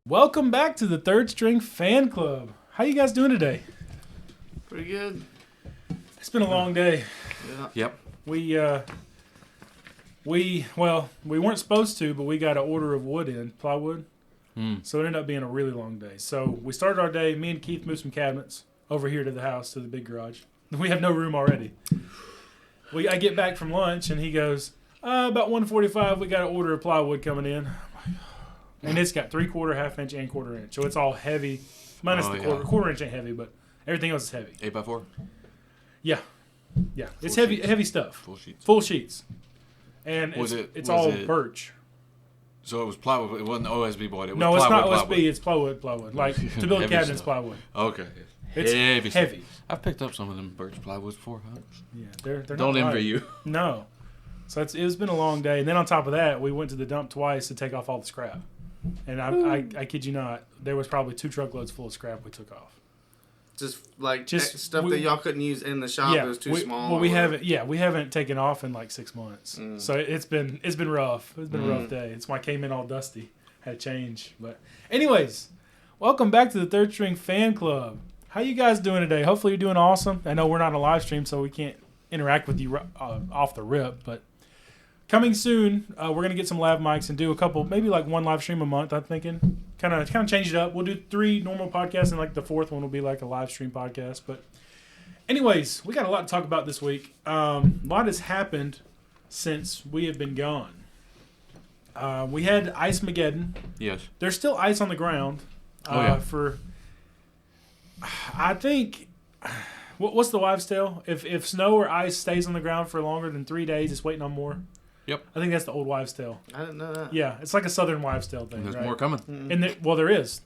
Welcome back to the Third String Fan Club. How you guys doing today? Pretty good. It's been a long day. Yeah. Yep. We weren't supposed to, but we got an order of wood in, plywood. So it ended up being a really long day. So we started our day, me and Keith moved some cabinets over here to the house, to the big garage. We have no room already. I get back from lunch, and he goes, about 1:45, we got an order of plywood coming in. And it's got 3/4, half-inch, and 1/4 inch. So it's all heavy, minus the quarter. 1/4 inch ain't heavy, but everything else is heavy. 8x4? Yeah. Yeah. It's Full heavy sheets. heavy stuff. Full sheets. And Was it's it- all birch. So it was plywood. It wasn't OSB board. It was No, it's not plywood, OSB. plywood. It's plywood. Like, to build Heavy cabinets, stuff. plywood. Okay. It's heavy. stuff. heavy. I've picked up some of them birch plywoods before. Huh? Yeah, they're Don't not envy light. you. No. So it's been a long day. And then on top of that, we went to the dump twice to take off all the scrap. And I kid you not, there was probably 2 truckloads full of scrap we took off. Just stuff that y'all couldn't use in the shop. It was too small. Well, we haven't taken off in like 6 months. So it's been rough. It's been a rough day. It's why I came in all dusty. Had to change. But anyways, welcome back to the Third String Fan Club. How you guys doing today? Hopefully you're doing awesome. I know we're not on a live stream, so we can't interact with you off the rip. But coming soon, we're gonna get some lav mics and do a couple, maybe like 1 live stream a month. I'm thinking, kind of change it up. We'll do 3 normal podcasts, and like the 4th one will be like a live stream podcast. But anyways, we got a lot to talk about this week. A lot has happened since we have been gone. We had Ice-Mageddon. Yes. There's still ice on the ground. For, I think, what's the wives' tale? If snow or ice stays on the ground for longer than 3 days, it's waiting on more. Yep. I think that's the old wives' tale. I didn't know that. Yeah, it's like a Southern wives' tale thing. There's right? more coming. And there is.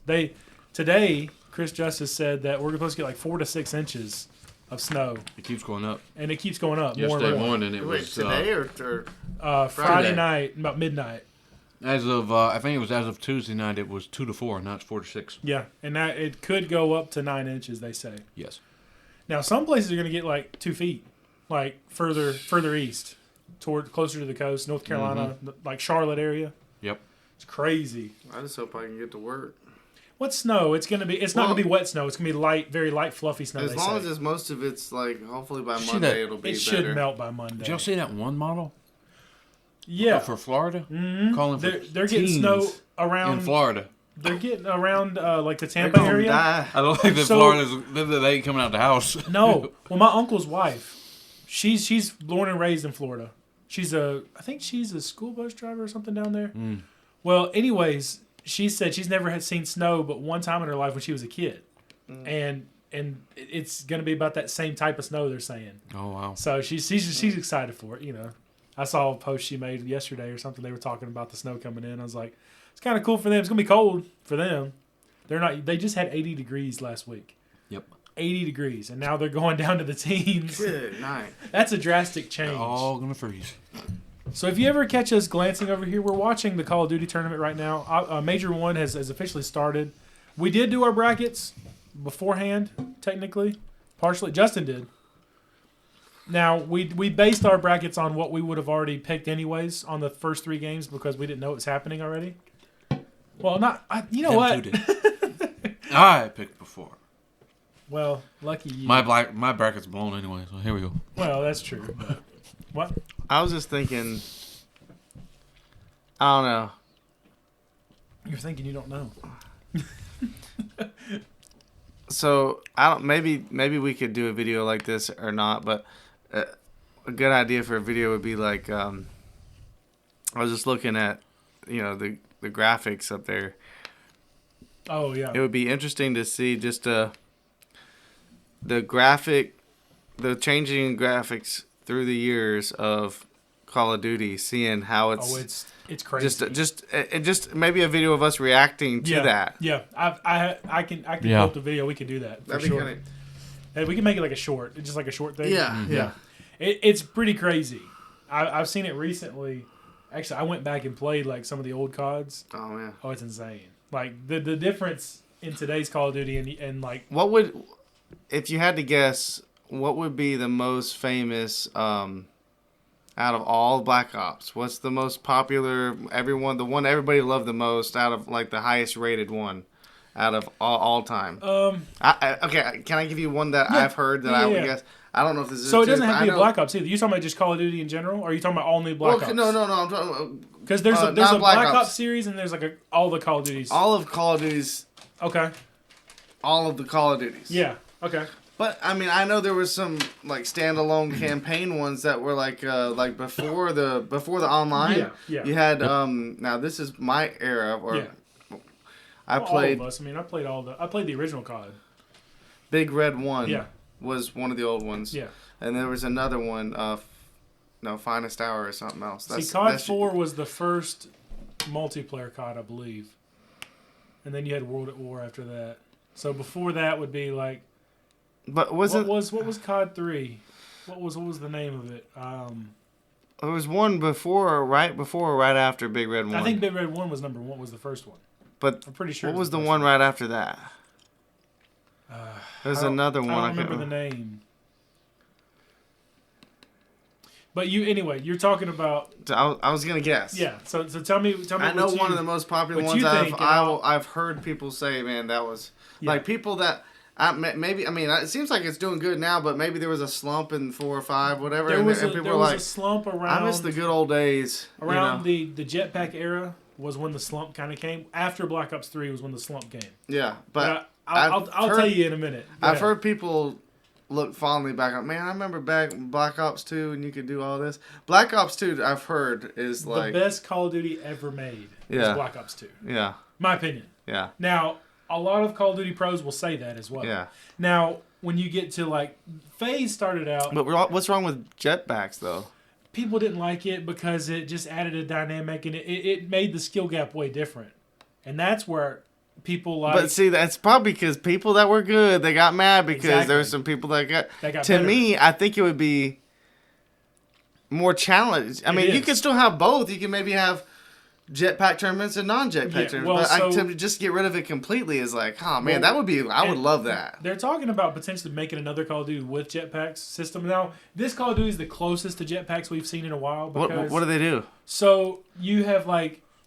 Today, Chris Justice said that we're supposed to get like 4 to 6 inches of snow, It keeps going up. and it keeps going up more Yesterday and more. morning it Wait, was today or Friday Friday? night, about midnight. as of I think it was as of Tuesday night. It was 2 to 4. Now it's 4 to 6. Yeah, and that it could go up to 9 inches. They say. Yes. Now some places are going to get like 2 feet, like further east, closer to the coast, North Carolina, like Charlotte area. Yep. It's crazy. I just hope I can get to work. What snow? It's gonna be. It's not gonna be wet snow. It's gonna be light, very light, fluffy snow. As long as most of it's like, hopefully by See Monday that- it'll be it better. should melt by Monday. Did y'all see that one model? Yeah, For Florida? mm-hmm. Calling for they're getting teens snow around. in Florida. They're getting around like the They're Tampa gonna area. die. I don't think that So- Florida's they ain't coming out the house. No, well, my uncle's wife, she's born and raised in Florida. I think she's a school bus driver or something down there. Well, anyways, she said she's never had seen snow but one time in her life when she was a kid, and it's gonna be about that same type of snow they're saying. Oh wow. So she's excited for it. You know, I saw a post she made yesterday or something. They were talking about the snow coming in. I was like, it's kind of cool for them. It's gonna be cold for them. They just had 80 degrees last week. Yep. 80 degrees, and now they're going down to the teens. Good night. That's a drastic change. They're all gonna freeze. So if you ever catch us glancing over here, we're watching the Call of Duty tournament right now. Major 1 has officially started. We did do our brackets beforehand, technically. Partially. Justin did. Now, we based our brackets on what we would have already picked anyways on the first 3 games because we didn't know it was happening already. Well, you know Them what? two did. I picked before. Well, lucky you. My bracket's blown anyway, so here we go. Well, that's true. But what? I was just thinking, I don't know. You're thinking you don't know. So I don't. Maybe we could do a video like this or not. But a good idea for a video would be like, I was just looking at, the graphics up there. Oh, yeah. It would be interesting to see just the changing graphics through the years of Call of Duty, seeing how it's it's crazy. just maybe a video of us reacting to that. Yeah, I can Yeah. post a video. We can do that for That'd be sure. kinda- And we can make it like a short, just like a short thing. Yeah, yeah. It's pretty crazy. I've seen it recently. Actually, I went back and played like some of the old CODs. Oh man. Oh, it's insane. Like the difference in today's Call of Duty and like What would, if you had to guess, what would be the most famous Out of all Black Ops, what's the most popular? The one everybody loved the most, out of like the highest rated one, out of all time. Okay, can I give you one that I've heard that I would guess? I don't know if this is. So it doesn't have to be a Black Ops either. You talking about just Call of Duty in general, or are you talking about all new Black Ops? No. I'm talking because there's a Black Ops series and there's like all the Call of Duties. All of Call of Duties. Okay. All of the Call of Duties. Yeah. Okay. But I mean, I know there was some like standalone campaign ones that were like before the online. Yeah. You had now this is my era I played. All of us. I mean, I played the original COD. Big Red 1. Yeah. Was one of the old ones. Yeah. And there was another one. Finest Hour or something else. COD 4 was the first multiplayer COD, I believe. And then you had World at War after that. So before that would be like. But what was COD 3? What was the name of it? There was one before or right after Big Red 1. I think Big Red 1 was number 1. Was the first one. But I'm pretty sure. What was the one right after that? There's another one. I don't remember the name. But you're talking about. I was gonna guess. Yeah. So tell me. I know one of the most popular ones. I've heard people say, man, that was like people that. Maybe it seems like it's doing good now, but maybe there was a slump in 4 or 5, whatever. There was a slump around. I miss the good old days. Around the jetpack era was when the slump kind of came. After Black Ops 3 was when the slump came. Yeah, but I'll tell you in a minute. I've heard people look fondly back on. Man, I remember back Black Ops 2, and you could do all this. Black Ops 2, I've heard, is like the best Call of Duty ever made. Is Black Ops 2. Yeah, my opinion. Yeah. Now. A lot of Call of Duty pros will say that as well. Yeah. Now, when you get to like FaZe started out, but what's wrong with jetpacks though? People didn't like it because it just added a dynamic and it made the skill gap way different, and that's where people like. But see, that's probably because people that were good they got mad because there were some people that got. To better. Me, I think it would be more challenged. I mean, you can still have both. You can maybe have. Jetpack tournaments and non-jetpack tournaments, but to just get rid of it completely is like, oh man, that would be. I would love that. They're talking about potentially making another Call of Duty with jetpacks system. Now, this Call of Duty is the closest to jetpacks we've seen in a while. Because, what do they do? So you have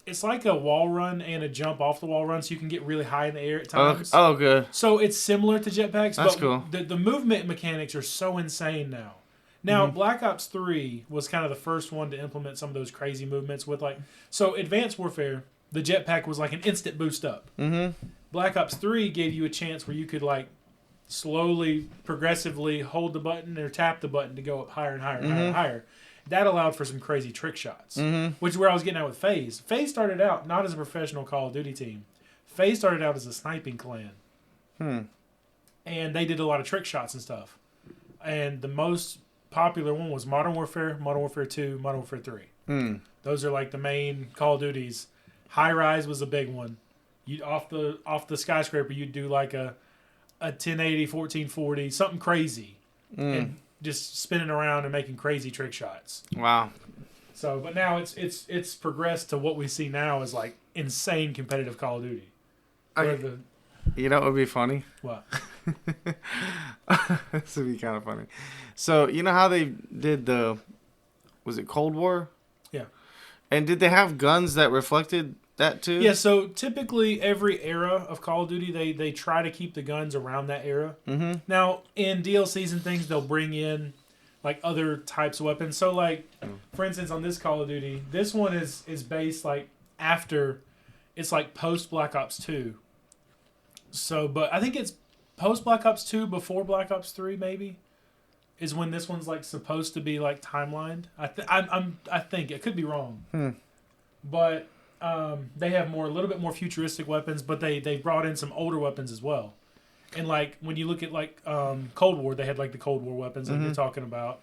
it's like a wall run and a jump off the wall run, so you can get really high in the air at times. Oh, good. So it's similar to jetpacks, That's but cool. The movement mechanics are so insane now. Now, Black Ops 3 was kind of the first one to implement some of those crazy movements with so Advanced Warfare, the jetpack was like an instant boost up. Mm-hmm. Black Ops 3 gave you a chance where you could slowly, progressively hold the button or tap the button to go up higher and higher and higher and higher. That allowed for some crazy trick shots, which is where I was getting at with FaZe. FaZe started out not as a professional Call of Duty team. FaZe started out as a sniping clan. And they did a lot of trick shots and stuff. And the most popular one was Modern Warfare, Modern Warfare 2, Modern Warfare 3. Those are the main Call of Duties. High Rise was a big one. You off the skyscraper, you'd do a 1080, 1440, something crazy, and just spinning around and making crazy trick shots. Wow. So, but now it's progressed to what we see now as insane competitive Call of Duty. You know what would be funny? What? This would be kind of funny. So, you know how they did was it Cold War? Yeah. And did they have guns that reflected that too? Yeah, so typically every era of Call of Duty, they try to keep the guns around that era. Mm-hmm. Now, in DLCs and things, they'll bring in other types of weapons. So, for instance, on this Call of Duty, this one is based after, it's post Black Ops 2. So, but I think it's post Black Ops 2, before Black Ops 3, maybe, is when this one's supposed to be timelined. I think it could be wrong, but they have a little bit more futuristic weapons, but they brought in some older weapons as well. And when you look at Cold War, they had the Cold War weapons that you're talking about,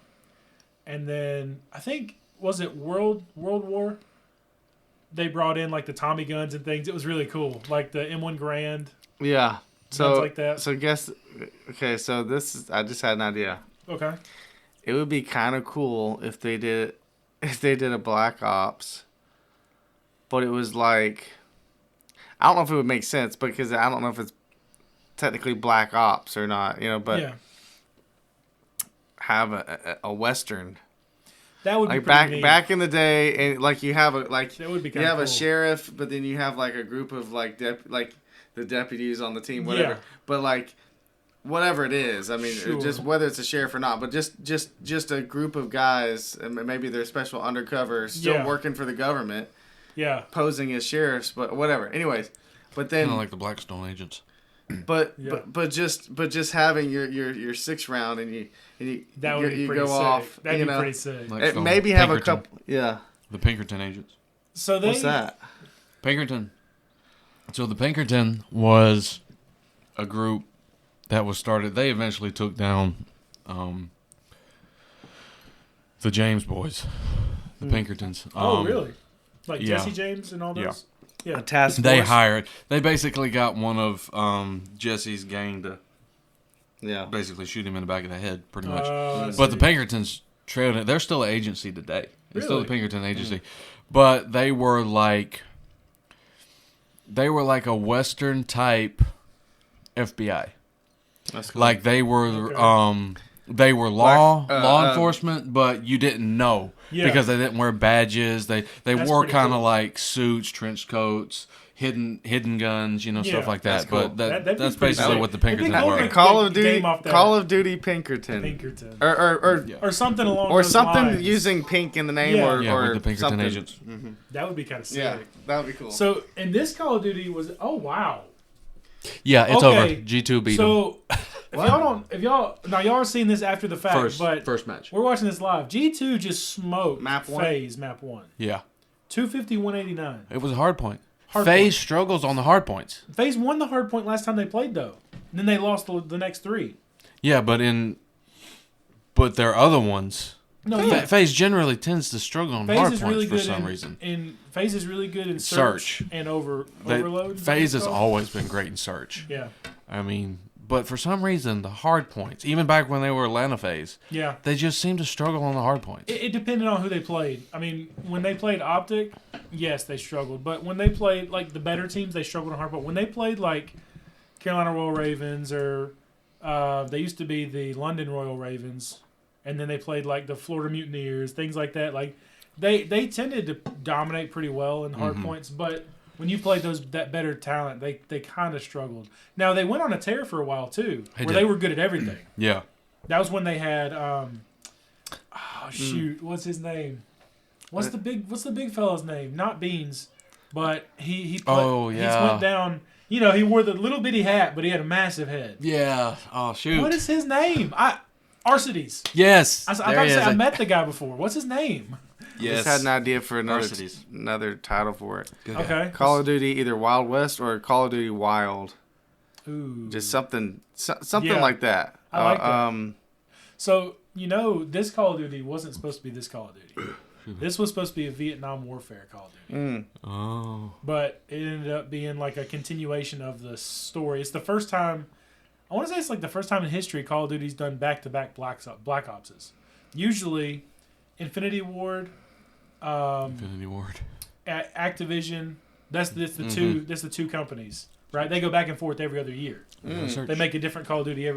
and then I think was it World War. They brought in the Tommy guns and things. It was really cool, the M1 Garand. Yeah. So like that. So okay, so I just had an idea. Okay. It would be kind of cool if they did a Black Ops, but it was I don't know if it would make sense because I don't know if it's technically Black Ops or not, but have a Western. That would be like pretty neat. back in the day, and like you have That would be you kinda have cool. a sheriff, but then you have like a group of like the deputies on the team, whatever. Yeah. But like whatever it is, I mean, Sure. just whether it's a sheriff or not, but just a group of guys, and maybe they're special undercover, still Yeah. working for the government, Yeah. posing as sheriffs, but whatever. Anyways, but then Kind of like the Blackstone agents. But Yeah. but just having your 6th round and you That would be you pretty go sick. off, That'd you be know, pretty sick. Like maybe have a Pinkerton. couple. Yeah. The Pinkerton agents. So they. What's that? Pinkerton. So the Pinkerton was a group that was started. They eventually took down the James boys, the Pinkertons. Oh, really? Like yeah. Jesse James and all those? Yeah. A task force. They hired. They basically got one of Jesse's gang to Yeah. basically shoot him in the back of the head, pretty much. I But the see. Pinkertons trailed it. They're still an agency today. It's still the Really? Pinkerton agency, but they were like a Western type FBI. That's cool. Like they were Okay. they were law Like, enforcement, but you didn't know Yeah. because they didn't wear badges. They That's wore pretty kind of cool. like suits, trench coats, hidden guns, Yeah, stuff like that's that. cool. But That'd be that's pretty basically sick. what the It'd be Pinkertons cool were. to Call of game Duty, off that. Call of Duty Pinkerton, Pinkerton. or Yeah. Or something along or those something lines. using pink in the name, Yeah. or Yeah, or with the Pinkerton something. agents. That would be kind of sick. Yeah, that would be cool. So, and this Call of Duty was, oh, wow. Yeah, it's Okay, over. G2 beat them. So, if y'all are seeing this after the fact, but First match. we're watching this live. G2 just smoked Map one? FaZe map 1. Yeah, 250, 189. it was a hard point. Hard FaZe point. struggles on the hard points. FaZe won the hard point last time they played, though. And then they lost the next 3. Yeah, but their other ones. No, yeah. FaZe generally tends to struggle on FaZe hard is points really for good some reason. FaZe is really good in search and overload. FaZe has Stuff. always been great in search. Yeah. I mean, but for some reason, the hard points, even back when they were Atlanta FaZe, Yeah. they just seem to struggle on the hard points. It depended on who they played. I mean, when they played Optic, yes, they struggled. But when they played, like, the better teams, they struggled on hard point. When they played, like, Carolina Royal Ravens or they used to be the London Royal Ravens, and then they played, like, the Florida Mutineers, things like that. Like, they tended to dominate pretty well in hard points, but when you played that better talent, they kind of struggled. Now, they went on a tear for a while, too, They where did. they were good at everything. Yeah. That was when they had what's his name? What's the big fella's name? Not Beans, but he Oh, he yeah. went down. He wore the little bitty hat, but he had a massive head. Yeah. Oh, shoot. What is his name? Arcides. Yes. I thought I met the guy before. What's his name? Yes. Just had an idea for Arcides. another title for it. Good. Okay. Call of Duty, either Wild West or Call of Duty Wild. Ooh. Just something Yeah. like that. I like that. So this Call of Duty wasn't supposed to be this Call of Duty. This was supposed to be a Vietnam Warfare Call of Duty. Oh. But it ended up being like a continuation of the story. It's the first time, I want to say it's like the first time in history Call of Duty's done back-to-back Black Opses. Usually, Infinity Ward, Infinity Ward. Activision, that's the two companies, right? They go back and forth every other year. They make a different Call of Duty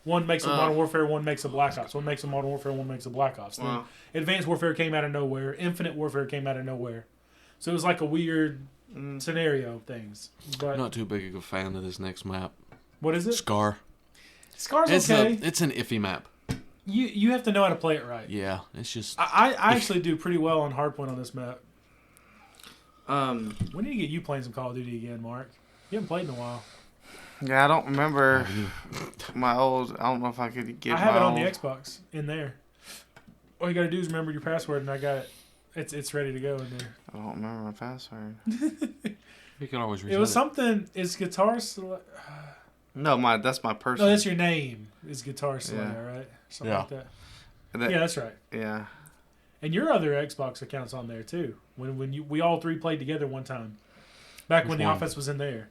one makes a Modern Warfare, one makes a Black Ops. One makes a Modern Warfare, one makes a Black Ops. Wow. Then Advanced Warfare came out of nowhere. Infinite Warfare came out of nowhere. So it was like a weird scenario things. But Not too big of a fan of this next map. what is it? Scar. Scar's It's okay. it's an iffy map. You have to know how to play it right. Yeah. It's just. I actually do pretty well on hardpoint on this map. Um, We need to get you playing some Call of Duty again, Mark. You haven't played in a while. yeah, I don't remember my old. I don't know if I could get. I have my it on the old- Xbox in there. All you got to do is remember your password, and I got it. It's ready to go in there. I don't remember my password. You can always reset It was something. Is Guitar Select? No, that's my person. No, that's your name. Is Guitar Select, right? Something Yeah. like that. That- Yeah, that's right. Yeah. And your other Xbox account's on there too. When we all three played together one time, back Which when the one? offense was in there.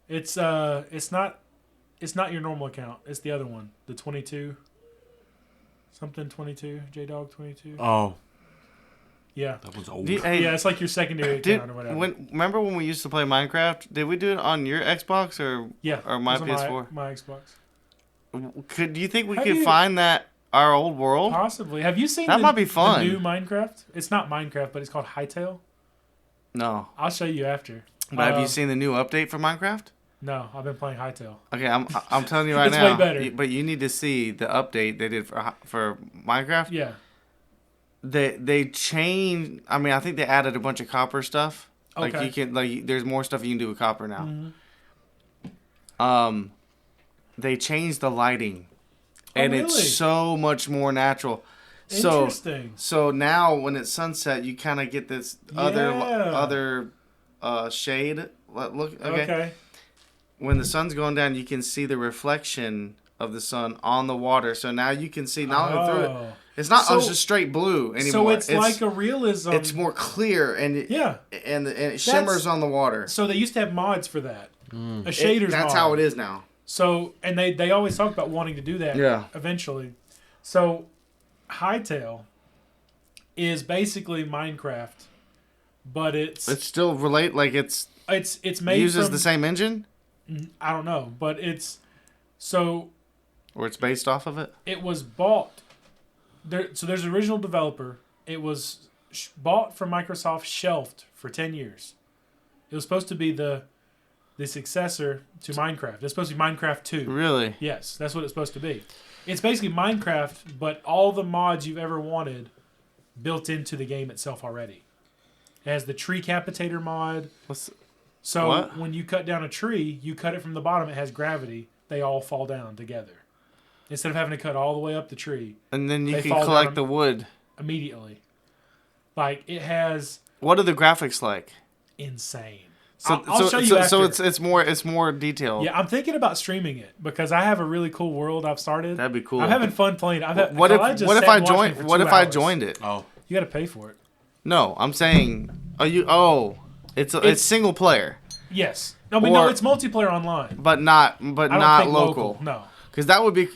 It's not your normal account. It's the other one, the 22. Something 22, JDog 22. Oh, Yeah, that one's old. Hey, yeah, it's like your secondary did account or whatever. remember when we used to play Minecraft? Did we do it on your Xbox or yeah, or my it was on PS4? my Xbox. Do you think we How could do you- find that our old world? Possibly. Have you seen That might be the fun. new Minecraft? It's not Minecraft, but it's called Hightail. No. I'll show you after. But have you seen the new update for Minecraft? No, I've been playing Hightail. Okay, I'm telling you right It's now. way better. But you need to see the update they did for Minecraft. Yeah. They changed. I mean, I think they added a bunch of copper stuff. Like Okay. you can there's more stuff you can do with copper now. Mm-hmm. They changed the lighting, and really? it's so much more natural. So Interesting. so now when it's sunset, you kind of get this other shade. Look, okay. When the sun's going down, you can see the reflection of the sun on the water. So now you can see not only through it. It's not just straight blue anymore. So it's like a realism. It's more clear and it shimmers on the water. So they used to have mods for that. A shaders That's mod. how it is now. So and they always talk about wanting to do that. Yeah. Eventually. So Hightail is basically Minecraft, but it's still it's made uses from, the same engine, I don't know, but it's or it's based off of it. It was bought. So there's an original developer. It was bought from Microsoft, shelved for 10 years. It was supposed to be the successor to Minecraft. It's supposed to be Minecraft 2. Really? Yes, that's what it's supposed to be. It's basically Minecraft, but all the mods you've ever wanted built into the game itself already. It has the tree capitator mod. When you cut down a tree, you cut it from the bottom. It has gravity. They all fall down together. Instead of having to cut all the way up the tree. And then you can collect the wood. Immediately. Like, it has... What are the graphics like? Insane. I'll show you so after. it's more detailed. Yeah, I'm thinking about streaming it because I have a really cool world I've started. That'd be cool. I'm having fun playing it. What if I joined it? Oh. You got to pay for it. No, I'm saying it's single player. Yes. No, no, it's multiplayer online. But not local. No. Cuz that would be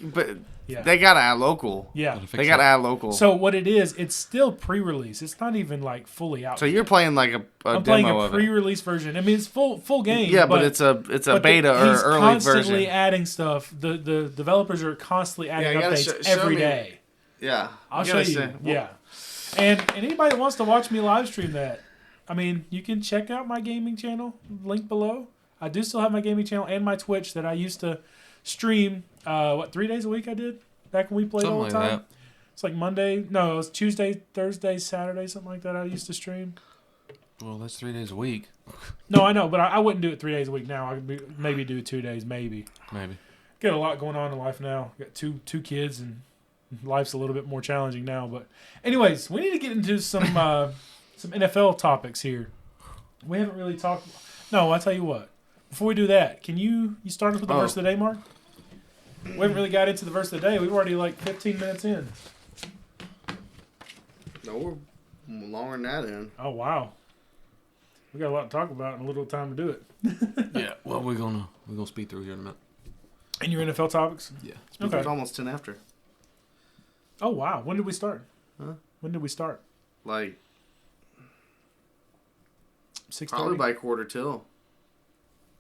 they got to add local. Yeah. They got to add local. So what it is, it's still pre-release. It's not even like fully out. So you're playing like a I'm demo playing a of it. pre-release version. I mean, it's full game. Yeah, but it's a beta or he's early constantly version. adding stuff. The developers are constantly adding you gotta updates show every me. day. Yeah. I'll show you. Yeah. And anybody that wants to watch me live stream that, I mean, you can check out my gaming channel, link below. I do still have my gaming channel and my Twitch that I used to stream, 3 days a week I did back when we played all the time. Like that. It's like Monday, no, it was Tuesday, Thursday, Saturday, something like that I used to stream. Well, that's 3 days a week. No, I know, but I wouldn't do it 3 days a week now. I could maybe do it 2 days, maybe. Maybe. Got a lot going on in life now. Got two kids, and life's a little bit more challenging now. But anyways, we need to get into some NFL topics here. We haven't really talked. No, I'll tell you what. Before we do that, can you start us with the verse of the day, Mark? We haven't really got into the verse of the day. We've already 15 minutes in. No, we're longer than that in. Oh, wow. We got a lot to talk about and a little time to do it. Yeah. Well, we're gonna speed through here in a minute. And your NFL topics? Yeah. Okay. It's almost 10 after. Oh, wow. When did we start? Huh? When did we start? Like 6:30? probably by quarter till.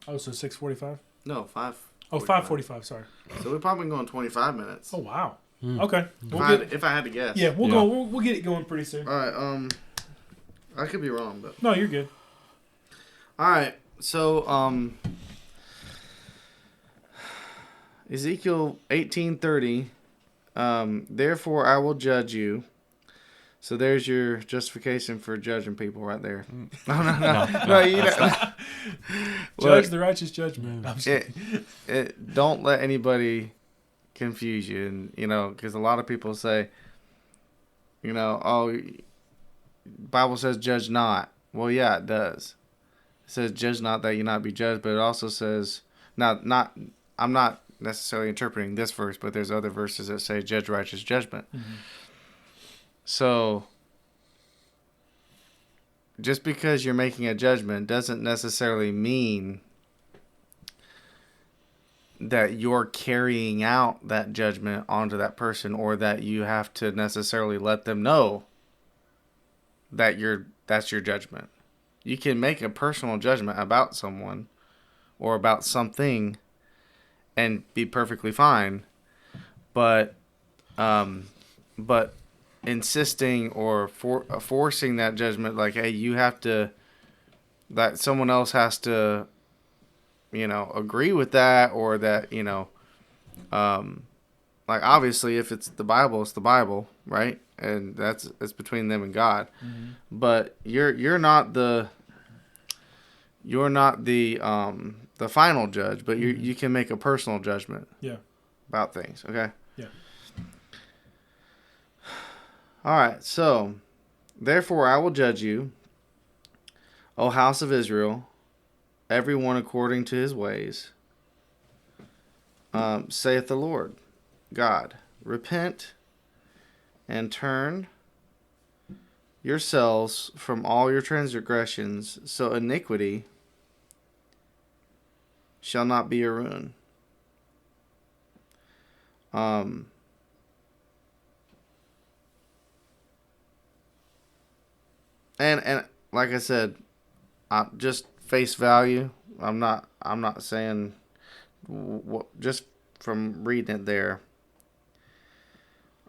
Oh, so 6:45? No, 5. Oh, 5:45, sorry. So we're probably going 25 minutes. Oh, wow. Okay. If I had to guess. Yeah, we'll go. We'll get it going pretty soon. All right. I could be wrong, but No, you're good. all right. So Ezekiel 18:30. Therefore I will judge you. So there's your justification for judging people right there. No, you know. Judge the righteous judgment. Don't let anybody confuse you, and because a lot of people say, Bible says judge not. Well, yeah, it does. It says judge not that you not be judged, but it also says I'm not necessarily interpreting this verse, but there's other verses that say judge righteous judgment. Mm-hmm. So just because you're making a judgment doesn't necessarily mean that you're carrying out that judgment onto that person, or that you have to necessarily let them know that that's your judgment. You can make a personal judgment about someone or about something and be perfectly fine, but but insisting or forcing that judgment, like, hey, you have to, that someone else has to, agree with that, or that, like, obviously, if it's the Bible, right? And it's between them and God. Mm-hmm. But you're not the final judge, but you can make a personal judgment. Yeah. About things. Okay. Yeah. All right. So, therefore, I will judge you, O house of Israel, everyone according to his ways. Saith the Lord God, repent and turn yourselves from all your transgressions, so iniquity shall not be your ruin. And like I said, just face value. I'm not saying just from reading it there.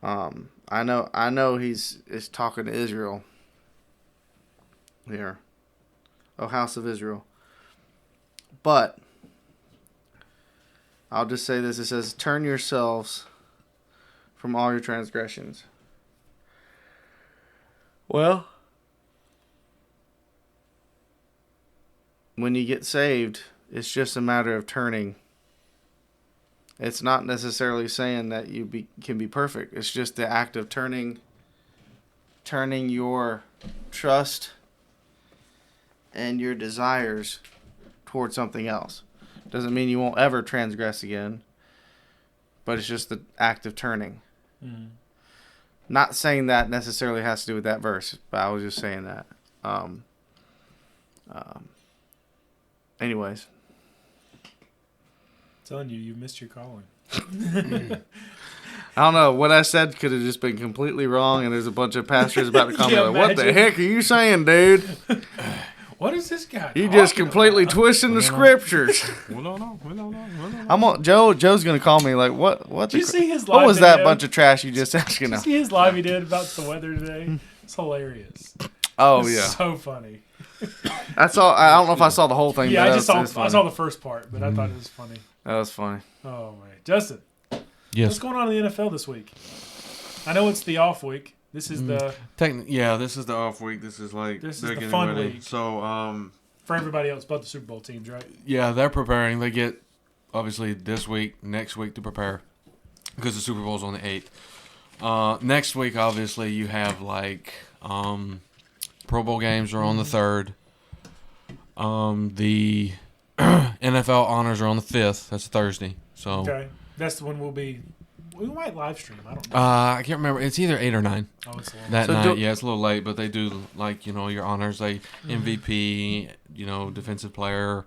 I know he's talking to Israel here, O house of Israel. But I'll just say this: it says, "Turn yourselves from all your transgressions." Well, when you get saved, it's just a matter of turning. It's not necessarily saying that you can be perfect. It's just the act of turning your trust and your desires towards something else. Doesn't mean you won't ever transgress again, but it's just the act of turning. Mm-hmm. Not saying that necessarily has to do with that verse, but I was just saying that. Anyways. Telling you missed your calling. I don't know. What I said could have just been completely wrong, and there's a bunch of pastors about to come like, what the heck are you saying, dude? What is this guy? You just completely twisting the scriptures. We don't know. Joe's gonna call me like, what? Did you see his live What was video? that bunch of trash you just asking? Did you see his live he did about the weather today? It's hilarious. Oh, it's yeah. So funny. That's all. I don't know if I saw the whole thing. Yeah, I saw the first part, but I thought it was funny. That was funny. Oh, man. Justin. Yes. What's going on in the NFL this week? I know it's the off week. This is the... this is the off week. This is the fun week. So, for everybody else but the Super Bowl teams, right? Yeah, they're preparing. They get, obviously, this week, next week to prepare because the Super Bowl's on the 8th. Next week, obviously, you have, Pro Bowl games are on the 3rd. The NFL honors are on the 5th. That's Thursday. So okay, that's the one we might live stream. I don't know. I can't remember. It's either 8 or 9. Oh, it's long. That night. Yeah, it's a little late, but they do your honors. They MVP, defensive player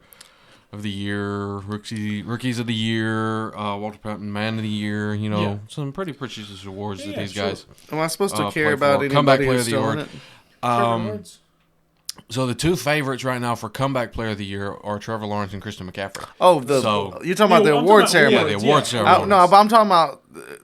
of the year, rookies of the year, Walter Payton Man of the year. Some pretty prestigious awards that these guys. Am I supposed to care about anybody comeback player who's of the still year? in it? So the two favorites right now for comeback player of the year are Trevor Lawrence and Christian McCaffrey. Oh, you're talking about the award ceremony. The award ceremony. No, but I'm talking about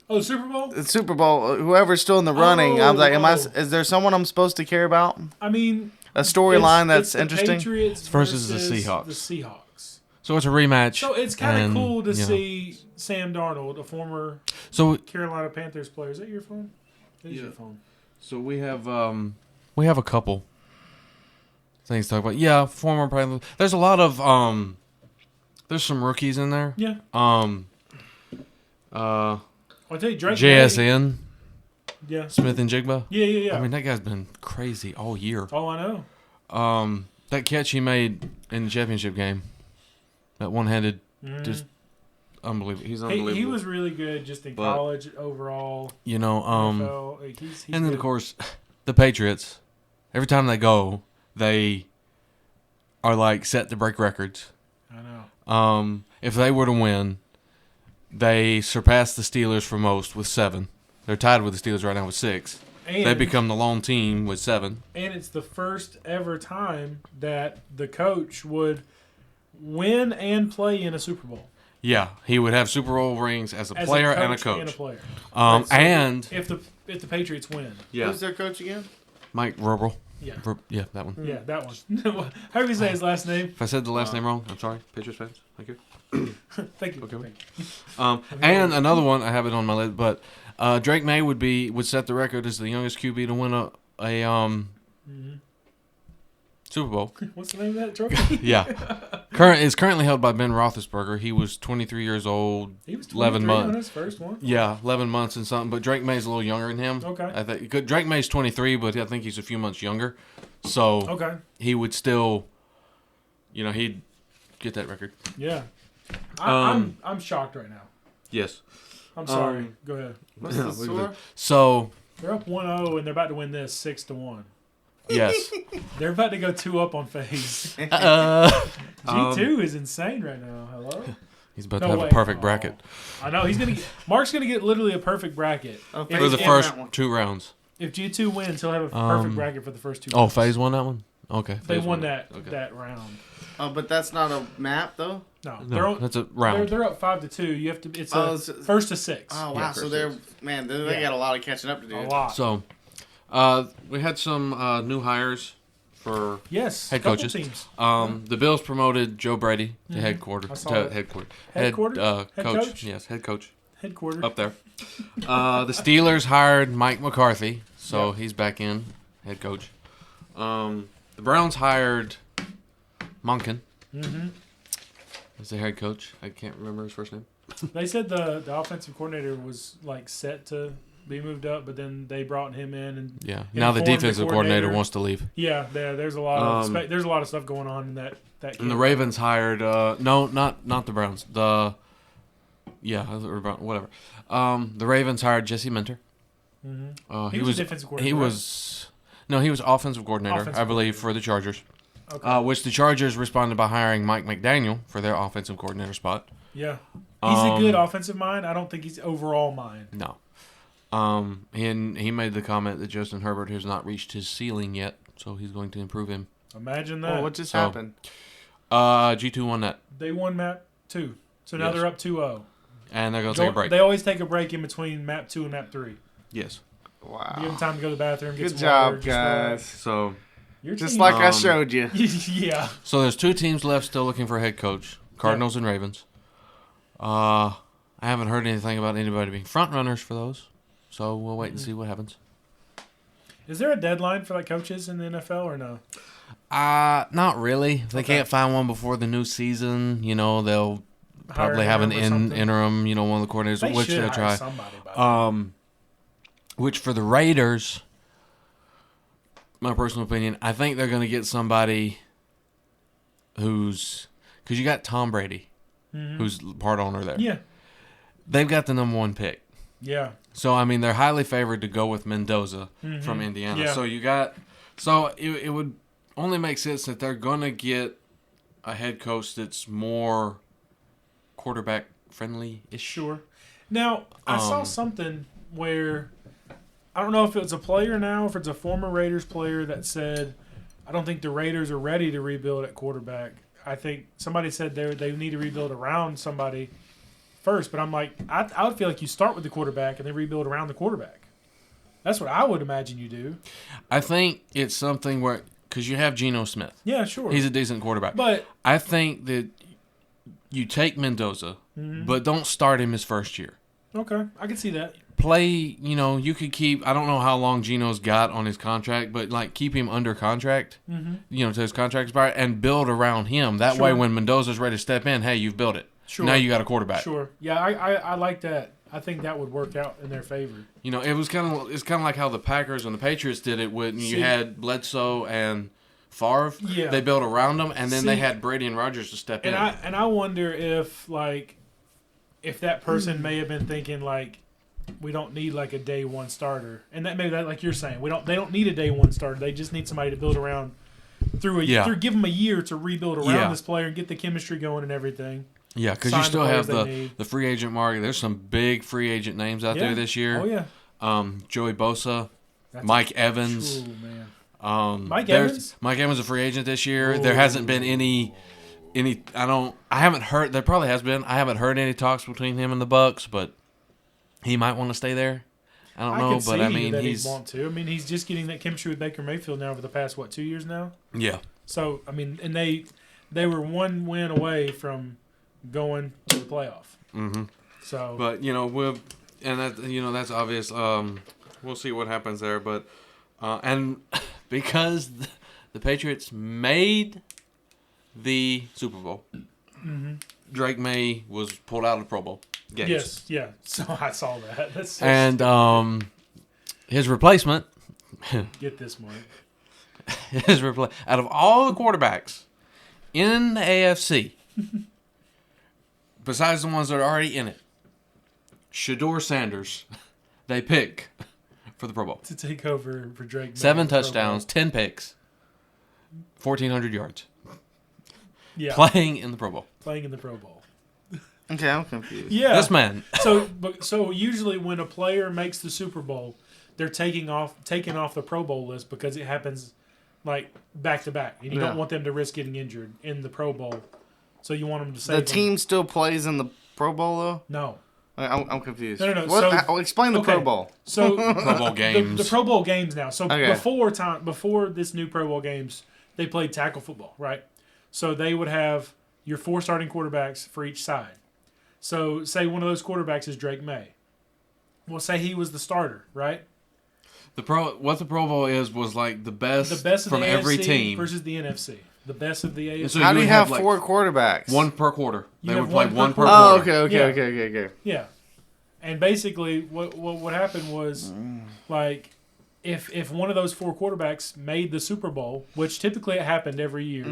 the Super Bowl. The Super Bowl. Whoever's still in the running. I'm like, is there someone I'm supposed to care about? I mean, a storyline that's the interesting. Patriots versus the Seahawks. The Seahawks. So it's a rematch. So it's kind of cool to see Sam Darnold, a former Carolina Panthers player. Is that your phone? That is your phone. So we have a couple things to talk about. Yeah, former Panthers. There's a lot of there's some rookies in there. Yeah. I'll tell you, Drake JSN. Yeah. Smith and Jigba. Yeah. I mean, that guy's been crazy all year. Oh, I know. That catch he made in the championship game, that one-handed, just unbelievable. He's unbelievable. He was really good just in college overall. NFL, he's and then good. of course, the Patriots. Every time they go, they are set to break records. I know. If they were to win, they surpass the Steelers for most with 7. They're tied with the Steelers right now with 6. And they become the lone team with 7. And it's the first ever time that the coach would win and play in a Super Bowl. Yeah, he would have Super Bowl rings as a player and a coach. And a player. So and if the Patriots win, Who's their coach again? Mike Vrabel. Yeah. Yeah, that one. Yeah, that one. How do you say his last name? If I said the last name wrong, I'm sorry. Patriots fans, thank you. Thank you. Okay. Thank you. And another one, I have it on my list, but Drake May would set the record as the youngest QB to win a Super Bowl. What's the name of that trophy? Yeah. Is currently held by Ben Roethlisberger. He was 23 years old. He was 11 months months. on his first one. Yeah, 11 months and something. But Drake May's a little younger than him. Okay. I think Drake May's 23, but I think he's a few months younger. So he would still, he'd get that record. Yeah. I'm shocked right now. Yes. I'm sorry. Go ahead. What's the score? So they're up 1-0 and they're about to win this 6-1. yes. They're about to go 2 up on FaZe. G2 is insane right now. Hello. He's about to have a perfect bracket. I know Mark's gonna get literally a perfect bracket for the first 2 rounds. If G2 wins, he'll have a perfect bracket for the first 2 rounds. Oh, FaZe won that one? Okay. They won that round. Oh, but that's not a map though. No, that's a round. They're up 5-2. You have to. It's a first to 6. Oh wow! So they got a lot of catching up to do. A lot. So, we had some new hires for head coaches. Teams. The Bills promoted Joe Brady to headquarters. Head coach. Yes, head coach. Headquarters. Up there. The Steelers hired Mike McCarthy, so he's back in head coach. The Browns hired Monken as the head coach. I can't remember his first name. They said the offensive coordinator was set to be moved up, but then they brought him in and now the defensive coordinator wants to leave. Yeah, there's a lot of there's a lot of stuff going on in that. And the Ravens hired not the Browns. Whatever. The Ravens hired Jesse Minter. He was defensive coordinator. He was offensive coordinator, I believe, for the Chargers. Okay. Which the Chargers responded by hiring Mike McDaniel for their offensive coordinator spot. Yeah. He's a good offensive mind. I don't think he's overall mind. No. And he made the comment that Justin Herbert has not reached his ceiling yet, so he's going to improve him. Imagine that. Well, what just happened? G2 won that. They won map 2. So now they're up 2-0. And they're going to take a break. They always take a break in between map 2 and map 3. Yes. Wow. You give them time to go to the bathroom. Get Good some water, job, guys. So, just like I showed you. Yeah. So there's 2 teams left still looking for a head coach: Cardinals and Ravens. I haven't heard anything about anybody being front runners for those, so we'll wait and see what happens. Is there a deadline for coaches in the NFL or no? Not really. If they can't find one before the new season, they'll probably have an interim. One of the coordinators, which they'll try. Which for the Raiders, my personal opinion, I think they're going to get somebody because you got Tom Brady, who's part owner there. Yeah. They've got the number 1 pick. Yeah. So, they're highly favored to go with Mendoza from Indiana. Yeah. So it would only make sense that they're going to get a head coach that's more quarterback friendly-ish. Sure. Now, I saw something where, I don't know if it's a player now, if it's a former Raiders player that said, I don't think the Raiders are ready to rebuild at quarterback. I think somebody said they need to rebuild around somebody first, but I'm like, I would feel like you start with the quarterback and then rebuild around the quarterback. That's what I would imagine you do. I think it's something where, because you have Geno Smith. Yeah, sure. He's a decent quarterback. But I think that you take Mendoza, but don't start him his first year. Okay, I can see that. Play, you could keep, I don't know how long Geno's got on his contract, but keep him under contract, till his contract expires, and build around him. That way when Mendoza's ready to step in, hey, you've built it. Sure. Now you got a quarterback. Sure. Yeah, I like that. I think that would work out in their favor. It's kind of like how the Packers and the Patriots did it when you had Bledsoe and Favre. Yeah. They built around them, and then they had Brady and Rodgers to step in. And I wonder if that person may have been thinking we don't need a day one starter, and that maybe that like you're saying they don't need a day one starter. They just need somebody to build around through give them a year to rebuild around this player and get the chemistry going and everything. Yeah, because you still have the free agent market. There's some big free agent names out there this year. Oh yeah. Joey Bosa, Mike Evans. True, man. Mike Evans? Mike Evans is a free agent this year. There hasn't been any I haven't heard. There probably has been. I haven't heard any talks between him and the Bucks, but he might want to stay there. I don't know, but I mean, he'd want to. I mean, he's just getting that chemistry with Baker Mayfield now over the past 2 years now. Yeah. So I mean, and they were one win away from going to the playoff. Mm-hmm. So, but that's obvious. We'll see what happens there, but and because the Patriots made the Super Bowl, Drake May was pulled out of the Pro Bowl games. Yes, yeah. So I saw that. That's so and his replacement. Get this, Mark. Out of all the quarterbacks in the AFC, besides the ones that are already in it, Shedeur Sanders, they pick for the Pro Bowl to take over for Drake May. 7 touchdowns, 10 picks, 1,400 yards. Yeah, playing in the Pro Bowl. Playing in the Pro Bowl. Okay, I'm confused. Yeah, this man. So usually when a player makes the Super Bowl, they're taking off the Pro Bowl list because it happens like back to back, and you don't want them to risk getting injured in the Pro Bowl. So you want them to save the team still plays in the Pro Bowl though. No, I'm confused. No. Explain the Pro Bowl. So Pro Bowl games. The Pro Bowl games now. So before this new Pro Bowl games, they played tackle football, right? So they would have your 4 starting quarterbacks for each side. So say one of those quarterbacks is Drake May. Well, say he was the starter, right? What the Pro Bowl was like the best of from the every AFC team versus the NFC. The best of the AFC. So how do you have like 4 quarterbacks? One per quarter. You They have would play one per one per quarter. quarter. Oh, okay. Yeah, and basically what happened was like if one of those 4 quarterbacks made the Super Bowl, which typically it happened every year,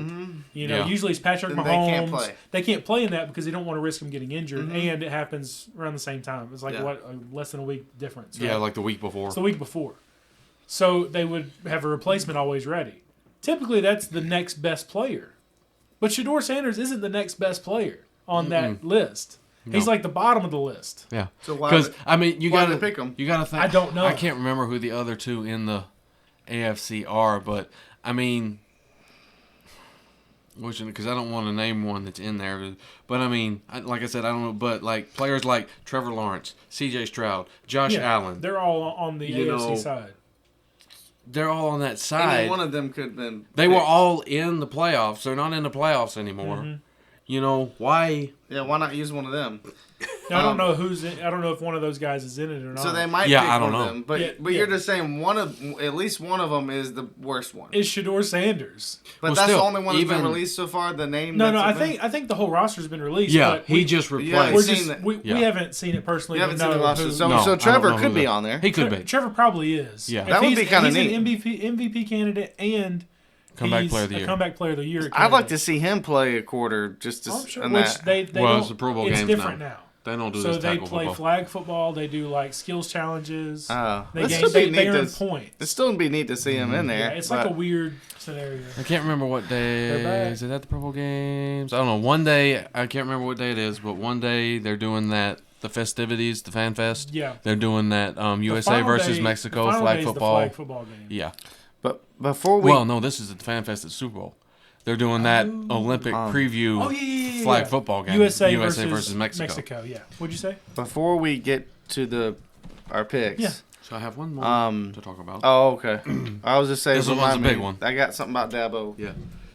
usually it's Patrick Mahomes. They can't play in that because they don't want to risk him getting injured, and it happens around the same time. It's like less than a week difference. Right? Yeah, like the week before. It's the week before. So they would have a replacement always ready. Typically, that's the next best player. But Shedeur Sanders isn't the next best player on that list. No. He's like the bottom of the list. Yeah. So because you got to pick him. You got to think. I don't know. I can't remember who the other 2 in the AFC are, but I mean, because I don't want to name one that's in there. But I mean, like I said, I don't know. But like players like Trevor Lawrence, C.J. Stroud, Josh Allen, they're all on the AFC side. They're all on that side. Any one of them could have been. They were all in the playoffs. They're not in the playoffs anymore. Mm-hmm. You know why? Yeah, why not use one of them? I don't know who's in, I don't know if one of those guys is in it or not. So they might. Yeah, pick I don't one know. of them, but you're just saying at least one of them is the worst one. Is Shedeur Sanders? But that's the only one that's been released so far. The name. No. I think the whole roster's been released. Yeah, but he just replaced. We haven't seen it personally. We haven't seen the roster. No, so Trevor could be on there. He could be. Trevor probably is. Yeah, that would be kind of neat. He's an MVP candidate and. Comeback player of the year. Comeback player of the year. I'd like to see him play a quarter just to. It's the Pro Bowl games different now. They don't do so this they tackle play football. flag football. They do like skills challenges. They earn points. It'd still be neat to see him in there. Yeah, it's like a weird scenario. I can't remember what day. Is it at the Pro Bowl games? I don't know. One day, I can't remember what day it is, but one day they're doing that. The festivities, the Fan Fest. Yeah. They're doing that USA versus Mexico flag football. The flag football game. Yeah. But before we... Well, no, this is at the Fan Fest at Super Bowl. They're doing that Olympic preview flag football game. USA versus Mexico. Yeah. What'd you say? Before we get to our picks. Yeah. So I have one more to talk about. Oh, okay. I was just saying. This one's a big one. I got something about Dabo. Yeah.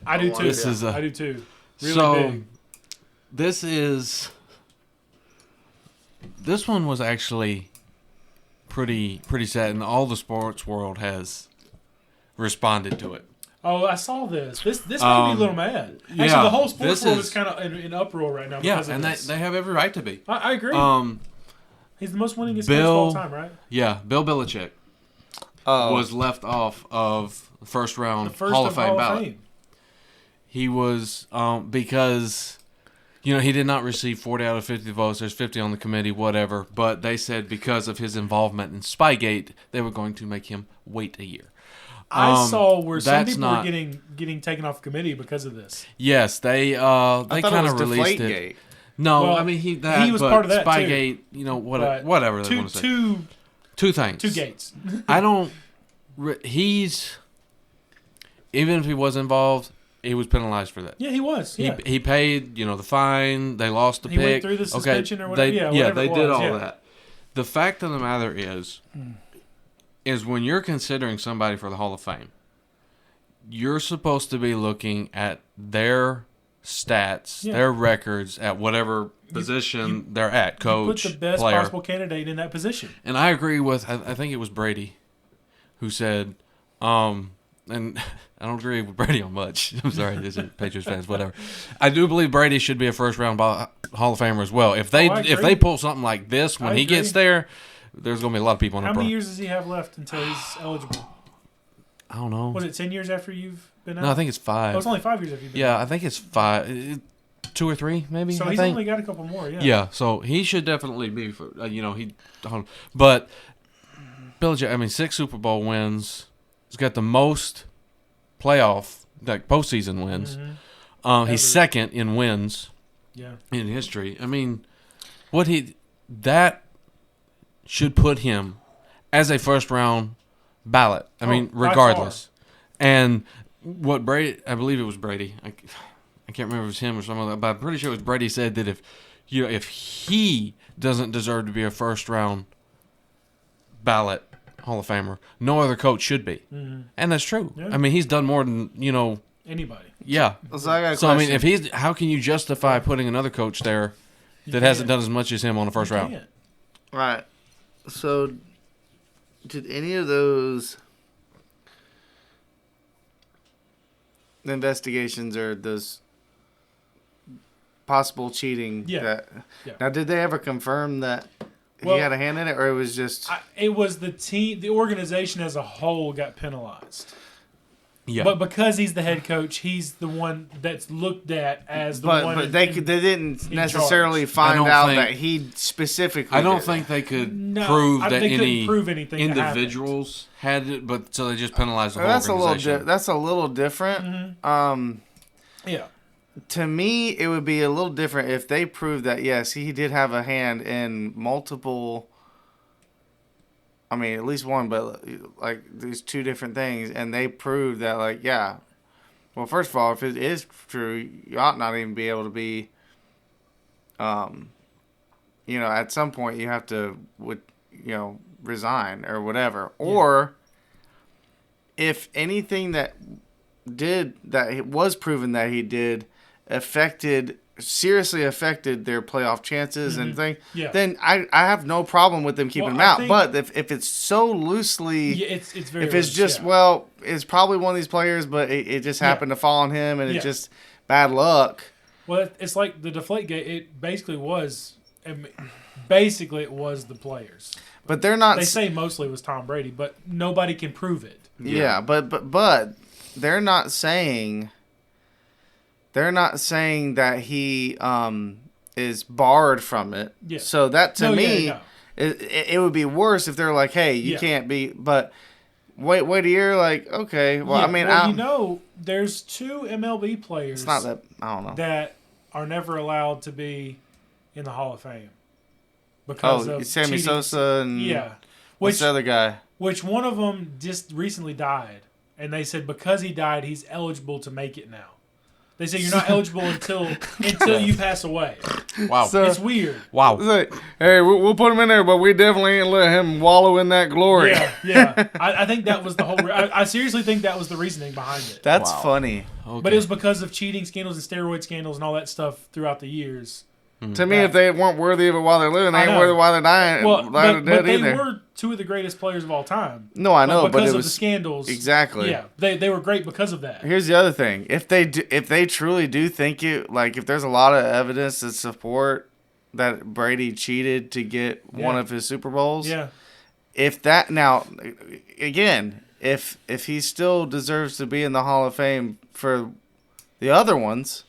I do too. I do too. Really big. This one was actually pretty sad, and all the sports world has responded to it. Oh, I saw this. This made me a little mad. Actually, the whole sports world is kind of in uproar right now. Yeah, and they have every right to be. I agree. He's the most winningest coach of all time, right? Yeah, Bill Belichick was left off of the first round Hall of Fame ballot. He was because he did not receive 40 out of 50 votes. There's 50 on the committee, whatever. But they said because of his involvement in Spygate, they were going to make him wait a year. I saw where some people were getting taken off committee because of this. Yes, they kind of released it. No, well, I mean he was part of that Spygate, too. Whatever they want to say. Two things. Two gates. I don't. He's even if he was involved, he was penalized for that. Yeah, he was. Yeah. He paid, the fine. They lost the pick. He went through the suspension or whatever. They did all yeah. that. The fact of the matter is when you're considering somebody for the Hall of Fame, you're supposed to be looking at their stats, their records at whatever position they're at, coach, you put the best player. possible candidate in that position. And I agree with, I think it was Brady who said, and I don't agree with Brady on much. I'm sorry, these are Patriots fans, whatever. I do believe Brady should be a first-round Hall of Famer as well. If they pull something like this when he gets there, there's going to be a lot of people on the How many years does he have left until he's eligible? I don't know. Was it 10 years after you've been out? No, I think it's 5. Oh, it's only 5 years after you've been out. Yeah, I think it's 5. 2 or 3, maybe. So he's only got a couple more, yeah. Yeah, so he should definitely be, but Belichick, 6 Super Bowl wins. He's got the most playoff, postseason wins. Mm-hmm. He's second in wins. Yeah. In history. That should put him as a first round ballot. Regardless. And what Brady, I believe it was Brady. I can't remember if it was him or someone like that, but I'm pretty sure it was Brady said that if he doesn't deserve to be a first round ballot Hall of Famer, no other coach should be. Mm-hmm. And that's true. Yeah. He's done more than, anybody. Yeah. So I got a question. How can you justify putting another coach there that hasn't done as much as him on the first round? Right. So, did any of those investigations or those possible cheating? Now, did they ever confirm that he had a hand in it, or it was just? It was the team, the organization as a whole got penalized. Yeah. But because he's the head coach, he's the one that's looked at as the one. But they didn't necessarily find out that he specifically. I don't think they could prove that any prove anything individuals had it, but so they just penalized the whole organization. That's a little different. Mm-hmm. Yeah. To me, it would be a little different if they proved that yes, he did have a hand in multiple. At least one, but these 2 different things, and they proved that well, first of all, if it is true, you ought not even be able to be, at some point you have to, resign or whatever. Yeah. Or if anything that it was proven that he did seriously affected their playoff chances and things, then I have no problem with them keeping him out. But if it's so loosely, it's very if it's loose, just it's probably one of these players, but it just happened to fall on him, and it's just bad luck. Well, it's like the Deflategate. It basically was. Basically, it was the players. But they're not. They say mostly it was Tom Brady, but nobody can prove it. Yeah, but they're not saying. They're not saying that he is barred from it. Yeah. So that to me, it would be worse if they're like, "Hey, you can't be." But wait a year, okay. Well, there's 2 MLB players. It's not that I don't know that are never allowed to be in the Hall of Fame because of Sammy cheating. Sosa and what's the other guy? Which one of them just recently died, and they said because he died, he's eligible to make it now. They say you're not eligible until you pass away. Wow. So, it's weird. Wow. It's like, hey, we'll put him in there, but we definitely ain't let him wallow in that glory. Yeah. I think that was the whole... I seriously think that was the reasoning behind it. That's funny. Okay. But it was because of cheating scandals and steroid scandals and all that stuff throughout the years. To me, if they weren't worthy of it while they're living, they ain't worthy while they're dying. But they were 2 of the greatest players of all time. No, I know, but it was because of the scandals. Exactly. Yeah, they were great because of that. Here's the other thing: if they truly do think it, if there's a lot of evidence to support that Brady cheated to get one of his Super Bowls, if that now, again, if he still deserves to be in the Hall of Fame for the other ones,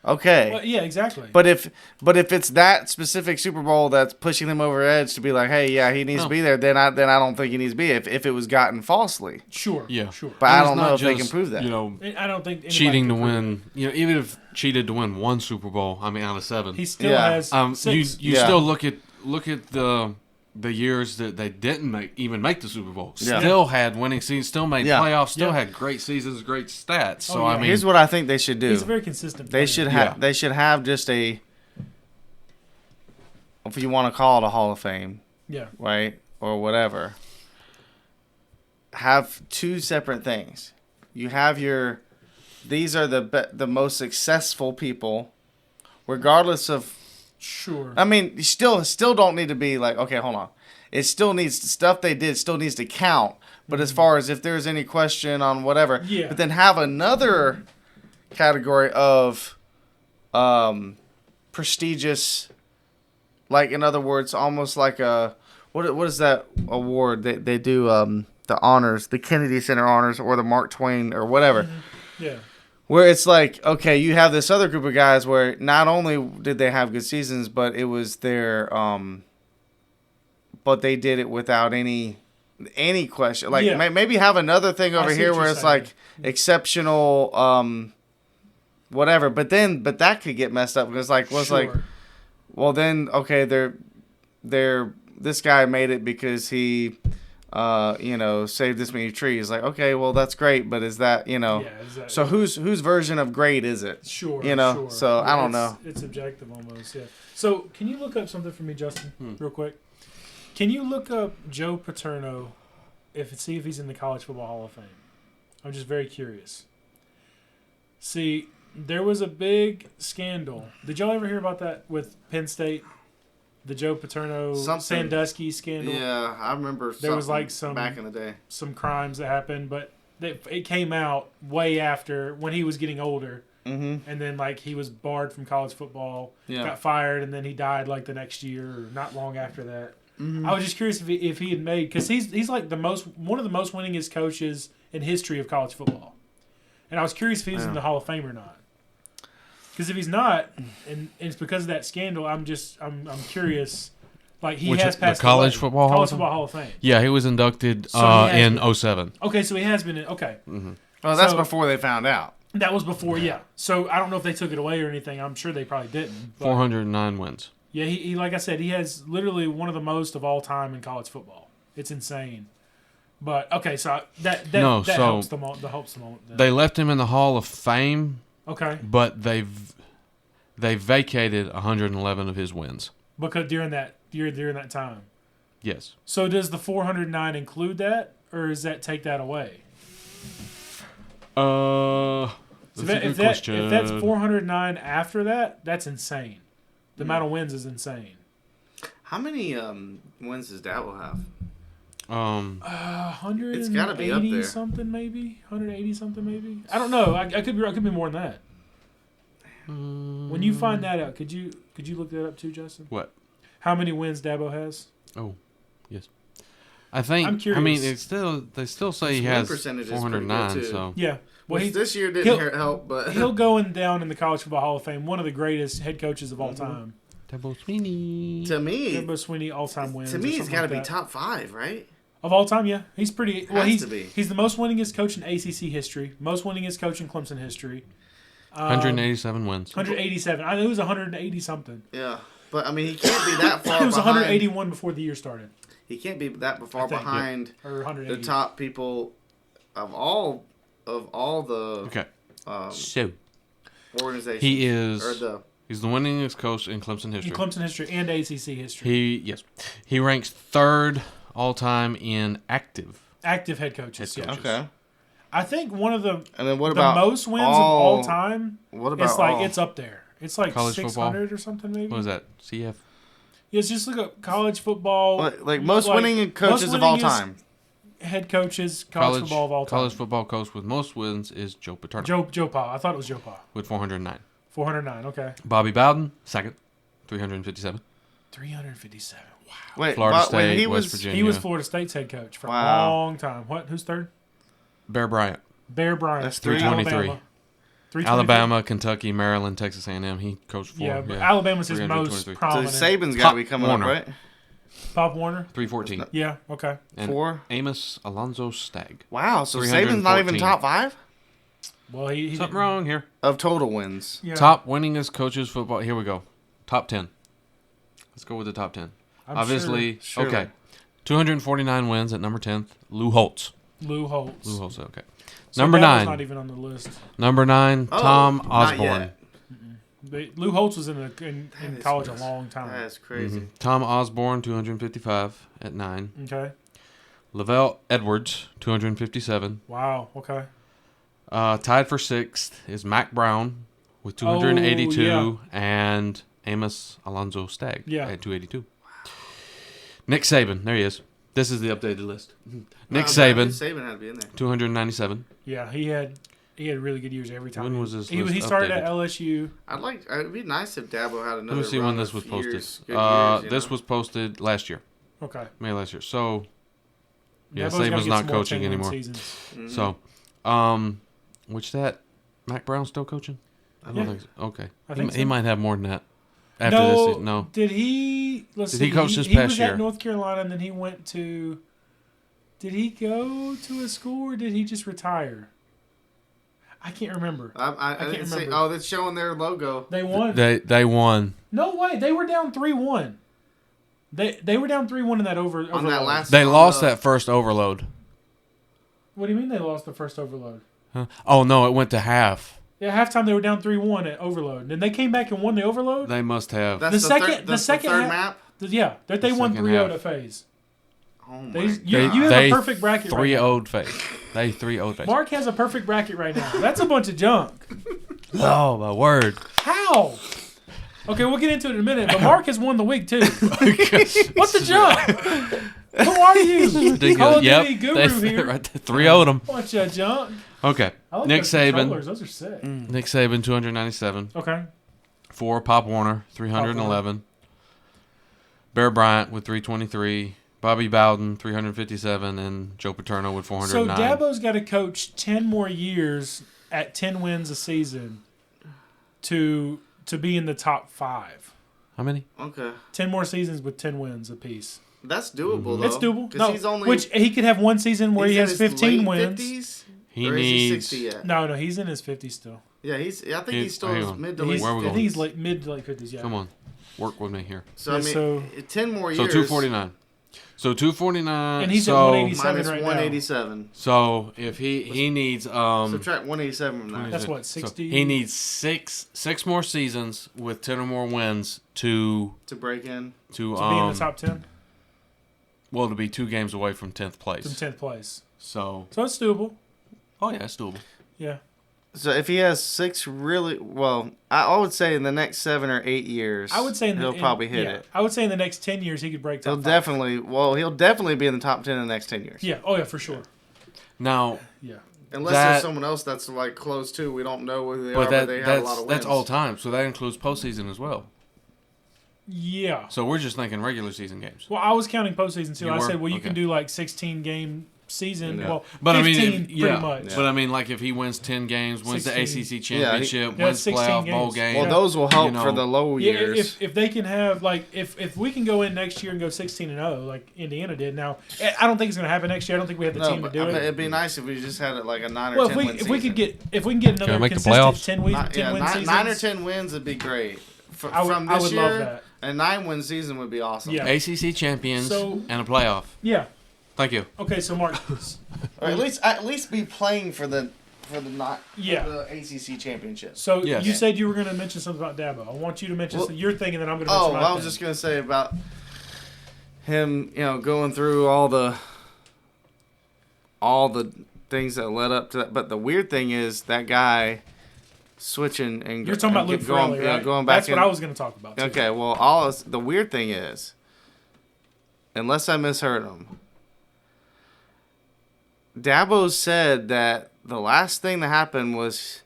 okay. Well, yeah, exactly. But if it's that specific Super Bowl that's pushing them over edge to be like, hey, he needs to be there, then I don't think he needs to be if it was gotten falsely. Sure. Sure. But I don't know if they can prove that. I don't think cheating to win. Even if cheated to win 1 Super Bowl, out of 7, he still has 6. You still look at the the years that they didn't even make the Super Bowl, Yeah. still had winning seasons, still made Yeah. playoffs, still Yeah. had great seasons, great stats. So yeah. I mean, Here's what I think they should do. He's a very consistent They player. should Yeah. have. They should have just a. If you want to call it a Hall of Fame, Yeah. right, or whatever. Have two separate things. You have your. These are the most successful people, regardless of. Sure. I mean, you still don't need to be like, okay, hold on. It still needs stuff they did still needs to count. But as far as if there's any question on whatever, Yeah. but then have another category of prestigious, like in other words, almost like a what is that award they do the honors, the Kennedy Center honors or the Mark Twain or whatever. Yeah. Where it's like, okay, you have this other group of guys where not only did they have good seasons, but it was their, but they did it without any question. Like Yeah. maybe have another thing over see here what where you're it's saying. like exceptional, whatever. But that could get messed up because like like, Sure. well then okay they're this guy made it because he. Saved this many trees. Like, okay, well, that's great, but is that, Yeah, exactly. so whose version of great is it? Sure. Sure. So I don't know. It's subjective almost. Yeah. So can you look up something for me, Justin, real quick? Can you look up Joe Paterno, see if he's in the College Football Hall of Fame? I'm just very curious. See, there was a big scandal. Did y'all ever hear about that with Penn State? The Joe Paterno Sandusky scandal. Yeah, I remember. There was like some back in the day, some crimes that happened, but it came out way after when he was getting older, and then like he was barred from college football, got fired, and then he died like the next year or not long after that. I was just curious if he had made because he's like one of the most winningest coaches in history of college football, and I was curious if he's in the Hall of Fame or not. Because if he's not, and it's because of that scandal, I'm curious. Like he has passed the College away. Football College Football Hall of Fame. Yeah, he was inducted So he has in been. 07. Okay, so he has been in. Okay, well, that's before they found out. that was before. Yeah, so I don't know if they took it away or anything. I'm sure they probably didn't. But 409 wins. yeah, he like I said, he has literally one of the most of all time in college football. It's insane. But okay, so that helps the moment. They left him in the Hall of Fame. Okay, But they vacated 111 of his wins. because during that time. Yes. So does the 409 include that, or does that take that away? That's So a that, good if question. that's 409 after that, that's insane. The amount of wins is insane. How many wins does Dabo have? 180 It's gotta be up there. something maybe. 180 something maybe. I don't know. I could be more than that. When you find that out, could you look that up too, Justin? What? How many wins Dabo has? Oh, yes. I think. I'm curious. I mean, they still say he His win has percentage is pretty good, 409. too. So Yeah. Well, Which this year didn't help, but he'll go down in the College Football Hall of Fame. One of the greatest head coaches of all time. Dabo Sweeney. to me, Dabo Swinney all-time wins. to or me, he's something got to like be that. top 5, right? Of all time, yeah. He's pretty... Well, Has to be. he's the most winningest coach in ACC history. Most winningest coach in Clemson history. 187 wins. 187. I know it was 180 something. Yeah, but I mean, he can't be that far. It was behind. 181 before the year started. He can't be that far I think, behind Or 180. the top people of all the Okay. um, So organizations. he is. or He's the winningest coach in Clemson history. In Clemson history and ACC history. He ranks third all time in active. Active head coaches, Head yeah. coaches. okay. I think one of the And then what about most wins of all time, What about it's like all? it's up there. It's like College 600 or something maybe. What was that? CF? Yeah, just look up college football. like most winning coaches of all time. Head coaches, college football of all time. College football coach with most wins is Joe Paterno Joe Pa. I thought it was Joe Pa. with 409. 409, okay. Bobby Bowden, second, 357. 357. Wow. Wait, Florida but when State, he West was Virginia. He was Florida State's head coach for a Wow. long time. Who's third? Bear Bryant, Bear Bryant. That's 323. Alabama. 323. Alabama, Kentucky, Maryland, Texas A&M. He coached for. Yeah, but Alabama's his most 323. so prominent. Saban's got Pop to be coming Warner. up, right? Pop Warner. 314. Yeah, okay. And 4. Amos Alonzo Stagg. Wow, so Saban's not even 314. top 5 Well, he Something didn't- wrong here. of total wins. Yeah. Top winningest coaches football. Here we go. Top 10. Let's go with the top 10. Obviously, Surely. okay. 249 wins at number 10th. Lou Holtz. Lou Holtz. Lou Holtz, okay. So Number Dabo's 9. not even on the list. Number 9, Oh, Tom not Osborne. yet. Lou Holtz was in That is college a nuts. long time. That's crazy. Tom Osborne, 255 at 9. Okay. Lavelle Edwards, 257. Wow. Okay. Tied for 6th is Mac Brown with 282 yeah. and Amos Alonzo Stagg Yeah. at 282. Nick Saban, there he is. This is the updated list. Nick Wow, Saban, Saban had to be in there. 297. Yeah, he had really good years every time. When was this He list started updated? at LSU. It'd be nice if Dabo had another. Let me see run when this of was posted. years, good years, you This know? was posted last year, Okay. May last year. So, yeah, Dabo's gotta Saban's get not some more coaching 10-win anymore. seasons. Mhm. So, which that Mac Brown still coaching? I don't Yeah. think so. Okay, I think he so. might have more than that. After No, this, season. No. Did he? Let's Did see. he coach this He past was year? at North Carolina, and then he went to. Did he go to a school, or did he just retire? I can't remember. I can't didn't say. remember. Oh, that's showing their logo. They won. They won. No way. They were down 3-1. They were down 3-1 in that overload. On that last. They on lost the- that first overload. What do you mean they lost the first overload? Huh? Oh no, it went to half. Yeah, halftime they were down 3-1 at overload. And then they came back and won the overload. They must have. That's the second- Third, the that's second third half- map. Yeah, that they The won second 3-0 half. to phase. Oh my They, god. you have a perfect bracket right now. 3-0'd face. They 3-0'd face. Mark has a perfect bracket right now. That's a bunch of junk. Oh my word! How? Okay, we'll get into it in a minute. But Mark has won the week too. What's the junk? Who are you? Call of Duty guru here. Right, 3-0'd them. Bunch of junk. Okay. I like Nick those Saban. controllers. Those are sick. Nick Saban 297. Okay. 4 Pop Warner 311. Bear Bryant with 323. Bobby Bowden 357, and Joe Paterno with 409. So Dabo's got to coach 10 more years at 10 wins a season to be in the top 5. How many? Okay, 10 more seasons with 10 wins apiece. that's doable though. It's doable. 'Cause No, he's only which he could have one season where he's he in has his 15 late wins. 50s? He Or is he needs. 60 yet? No, he's in his 50s still. Yeah, he's. I think He- he's still hang his on. mid to He's, late. Where are we I going? think he's like mid to late 50s. Yeah. Come on, work with me here. So I Yeah, mean, so- 10 more So years. 249. So 249. And he's at so, 187 minus right now. 187. So if he needs Subtract 187 from that. 20. That's what, So 60? he needs six more seasons with 10 or more wins to To break in. to To be in the top 10 well, to be 2 games away from 10th place. from 10th place. So So it's doable. oh yeah, it's doable. Yeah. So if he has 6 really, well, I would say in the next 7 or 8 years, I would say he'll probably hit it. I would say in the next 10 years he could break top He'll 5. definitely be in the top 10 in the next 10 years. Yeah. Oh yeah, for sure. Now, Yeah. Unless That- there's someone else that's like close to, we don't know whether they but are, but they have a lot of wins. that's all time. So that includes postseason as well. Yeah. So we're just thinking regular season games. Well, I was counting postseason too. You I were? said, well, you can Okay. do like 16 game season. Yeah. Well, But 15 I mean, pretty much. But I mean, like if he wins 10 games, wins 16. the ACC Yeah, championship, Yeah, wins 16 playoff bowl games. game. Well, Yeah. those will help You know, for the low Yeah, years. if they can have like if we can go in next year and go 16-0 like Indiana did. Now I don't think it's going to happen next year. I don't think we have the no, team to but do it. it'd be nice if we just had it like a 9 or Well, 10 win if we season. can get another make the consistent playoffs? 10 win seasons, 9 or 10 wins would be great. From I would this year, love that. a 9-win season would be awesome. Yeah. ACC champions So- and a playoff. Yeah. Thank you. Okay, so Mark. Or at least be playing for the not Yeah. for the ACC championship. So Yes. you said you were going to mention something about Dabo. I want you to mention your thing, and then I'm going to mention Oh, my I was thing. just gonna say about him, going through all the things that led up to that. But the weird thing is that guy switching and You're talking about and Luke going, Farley, right? going back. That's what I was going to talk about. Too. Okay, well, the weird thing is, unless I misheard him, Dabo said that the last thing that happened was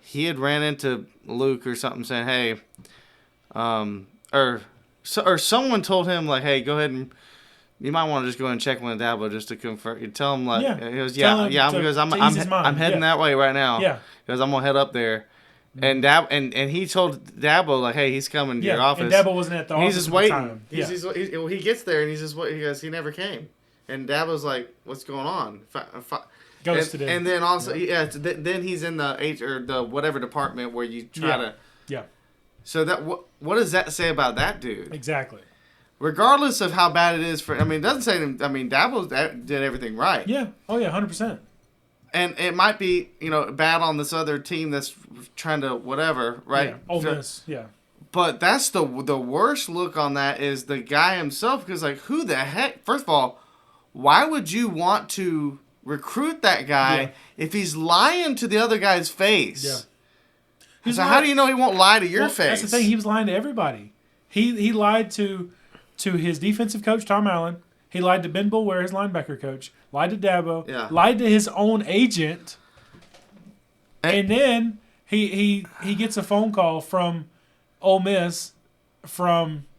he had ran into Luke or something saying, "Hey," or someone told him like, "Hey, go ahead and you might want to just go ahead and check with Dabo just to confirm." You tell him like, Yeah. he goes, Tell "Yeah, him yeah," to- because to ease his mind. I'm heading Yeah. that way right now. Yeah. Because I'm gonna head up there. And and he told Dabo like, "Hey, he's coming to your office." and Dabo wasn't at the And office he's just at the waiting. time. Yeah. He gets there and he's just he goes, he never came. And Dabo's like, "What's going on?" Ghosted him. And then also, then he's in the H or the whatever department where you try to. Yeah. So that what does that say about that dude? Exactly. regardless of how bad it is for, I mean, it doesn't say, I mean, Dabo did everything right. Yeah. Oh, yeah, 100%. And it might be, bad on this other team that's trying to whatever, right? Yeah. Ole Miss, yeah. But that's the worst look on that is the guy himself, because, like, who the heck? First of all, why would you want to recruit that guy if he's lying to the other guy's face? Yeah. So how do you know he won't lie to your face? That's the thing. He was lying to everybody. He lied to his defensive coach, Tom Allen. He lied to Ben Bulware, his linebacker coach. Lied to Dabo. Lied to his own agent. And then he gets a phone call from Ole Miss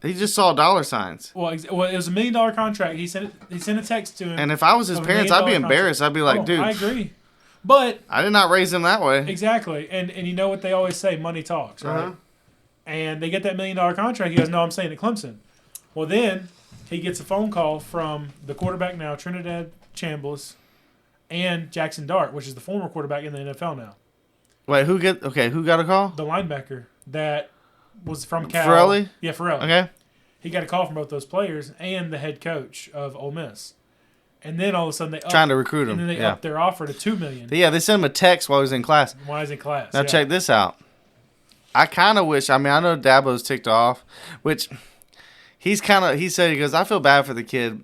he just saw dollar signs. Well, it was $1 million contract. He sent a text to him. And if I was his parents, I'd be embarrassed. I'd be like, dude. I agree. But I did not raise him that way. Exactly. And you know what they always say, money talks, right? Uh-huh. And they get that $1 million contract. He goes, no, I'm staying at Clemson. Well, then he gets a phone call from the quarterback now, Trinidad Chambliss, and Jackson Dart, which is the former quarterback in the NFL now. Wait, who got a call? The linebacker that was from Cal. Farrelly? Yeah, Farrelly. Okay. He got a call from both those players and the head coach of Ole Miss. And then all of a sudden trying to recruit him. And then they upped their offer to $2 million. Yeah, they sent him a text while he was in class. While he's in class. Now check this out. I kind of wish. I mean, I know Dabo's ticked off, which he goes, I feel bad for the kid.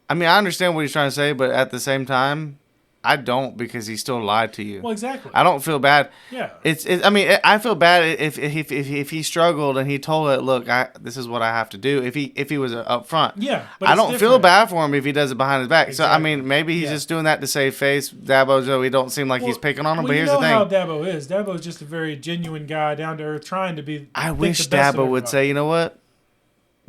I mean, I understand what he's trying to say, but at the same time, I don't, because he still lied to you. Well, exactly. I don't feel bad. Yeah. I mean, I feel bad if he struggled and he told it, look, this is what I have to do. If he was up front. Yeah. But I don't feel bad for him if he does it behind his back. Exactly. So I mean, maybe he's just doing that to save face. Dabo, he don't seem like he's picking on him. But here's the thing. You know how Dabo is. Dabo is just a very genuine guy, down to earth, trying to be. I wish Dabo would say, you know what?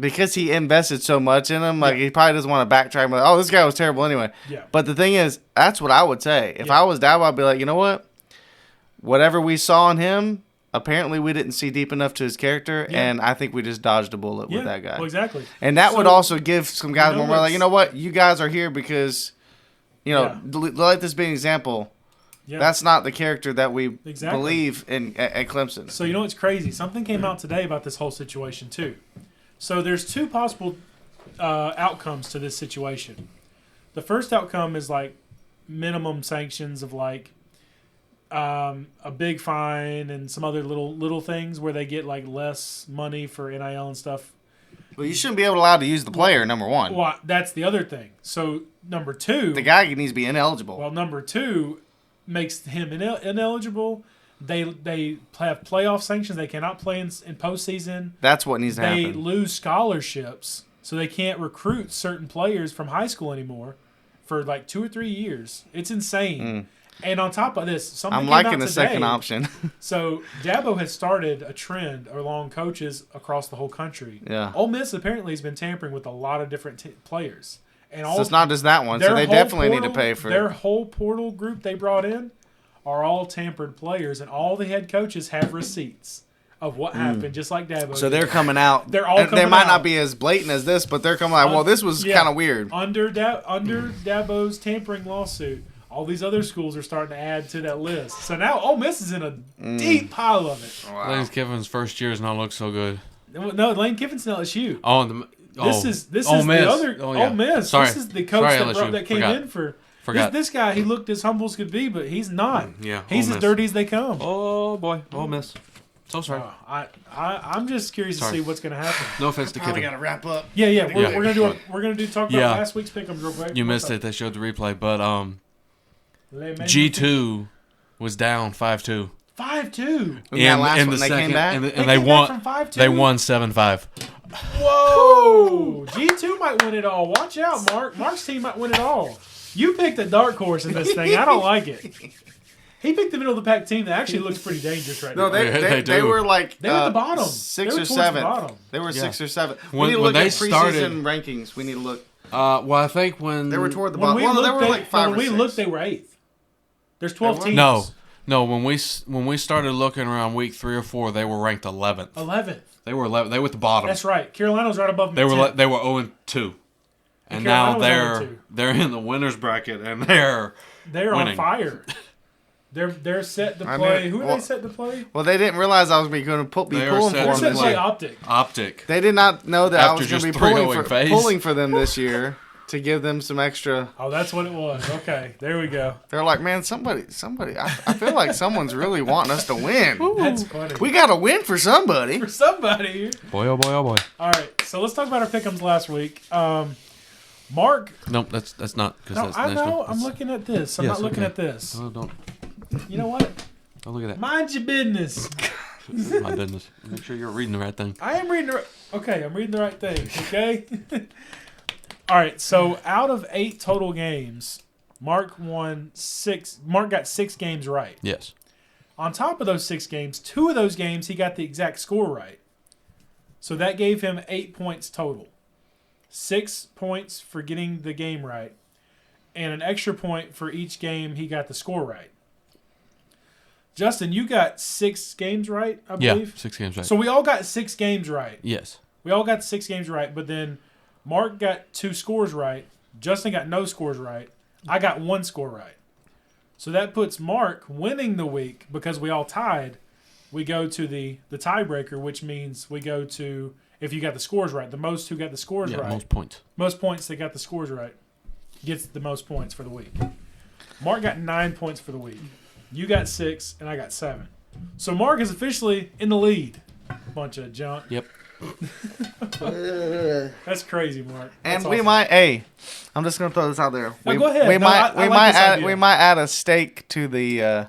Because he invested so much in him, he probably doesn't want to backtrack. Like, oh, this guy was terrible anyway. Yeah. But the thing is, that's what I would say. If I was Dabo, I'd be like, you know what? Whatever we saw in him, apparently we didn't see deep enough to his character, and I think we just dodged a bullet with that guy. Well, exactly. And that would also give some guys more like, you know what? You guys are here because, let this be an example. Yeah. That's not the character that we believe in at Clemson. So you know what's crazy? Something came out today about this whole situation too. So there's two possible outcomes to this situation. The first outcome is like minimum sanctions of like a big fine and some other little things where they get like less money for NIL and stuff. Well, you shouldn't be allowed to use the player, number one. Well, that's the other thing. So number two, the guy needs to be ineligible. Well, number two makes him ineligible. They have playoff sanctions. They cannot play in postseason. That's what needs to happen. They lose scholarships, so they can't recruit certain players from high school anymore for like 2 or 3 years. It's insane. And on top of this, I'm liking the second option. So Dabo has started a trend along coaches across the whole country. Yeah. Ole Miss apparently has been tampering with a lot of different players. And so it's not just that one. So they definitely need to pay for their whole portal group they brought in. Are all tampered players, and all the head coaches have receipts of what happened, just like Dabo. So they're coming out. They're all coming out. They might not be as blatant as this, but they're coming out. Well, this was kind of weird. Under Dabo's tampering lawsuit, all these other schools are starting to add to that list. So now Ole Miss is in a deep pile of it. Wow. Lane Kiffin's first year has not looked so good. No, Lane Kiffin's still LSU. This is Ole Miss. The other Ole Miss. Sorry. This is the coach that came in for. This guy, he looked as humble as could be, but he's not. Yeah, he's as dirty as they come. Oh boy, Ole Miss. So sorry. I'm just curious to see what's going to happen. No offense to Kiffin. We got to wrap up. Yeah. We're gonna talk about last week's pick'ems real quick. You missed it. They showed the replay, but G2 was down 5-2. 5-2. In the second, came back? And they won. They won 7-5. Whoa! G2 might win it all. Watch out, Mark. Mark's team might win it all. You picked a dark horse in this thing. I don't like it. He picked the middle of the pack team that actually looks pretty dangerous right now. No, they were like they were at the bottom. 6 or 7. They were 6 or 7. We need to when look they at preseason rankings. We need to look. Well, I think when they were toward the bottom. They were like 5 or 6. When we looked, they were 8th. There's 12 teams. No. When we started looking around week 3 or 4, they were ranked 11th. 11th. They were 11th. They were at the bottom. That's right. Carolina's right above them. They were 0-2. And now they're in the winners bracket and they're on fire. They're set to I play. knew- Who are well- they set to play? Well, they didn't realize I was going to be They are pulling set for They're to set them to this play year. Optic. Optic. They did not know that I After was going to just be pulling 3-0 for, phase. pulling for them this year to give them some extra. Oh, that's what it was. Okay, there we go. They're like, man, somebody. I feel like someone's really wanting us to win. That's funny. We got to win for somebody. For somebody. Boy, oh boy, oh boy. All right, so let's talk about our pick'ems last week. Mark. Nope, that's not because No, that's I national. know. I'm looking at this. I'm Yes, not looking okay. at this. Oh, don't You know what? look at that. Mind your business. My business. Make sure you're reading the right thing. I am reading the right. Okay, I'm reading the right thing. Okay. All right. So out of 8 total games, Mark won 6. Mark got 6 games right. Yes. On top of those 6 games, 2 of those games he got the exact score right. So that gave him 8 points total. 6 points for getting the game right, and an extra point for each game he got the score right. Justin, you got 6 games right, I Yeah, believe. 6 games right. So we all got 6 games right. Yes. We all got 6 games right, but then Mark got 2 scores right. Justin got no scores right. I got 1 score right. So that puts Mark winning the week because we all tied. We go to the tiebreaker, which means we go to, if you got the scores right, the most who got the scores Yeah, right. most points. Most points that got the scores right gets the most points for the week. Mark got 9 points for the week. You got 6, and I got 7. So Mark is officially in the lead. Bunch of junk. Yep. That's crazy, Mark. And That's we awesome. might. Hey, I'm just going to throw this out there. No, go ahead. We No, might. I we like might this add. idea. We might add a stake to the.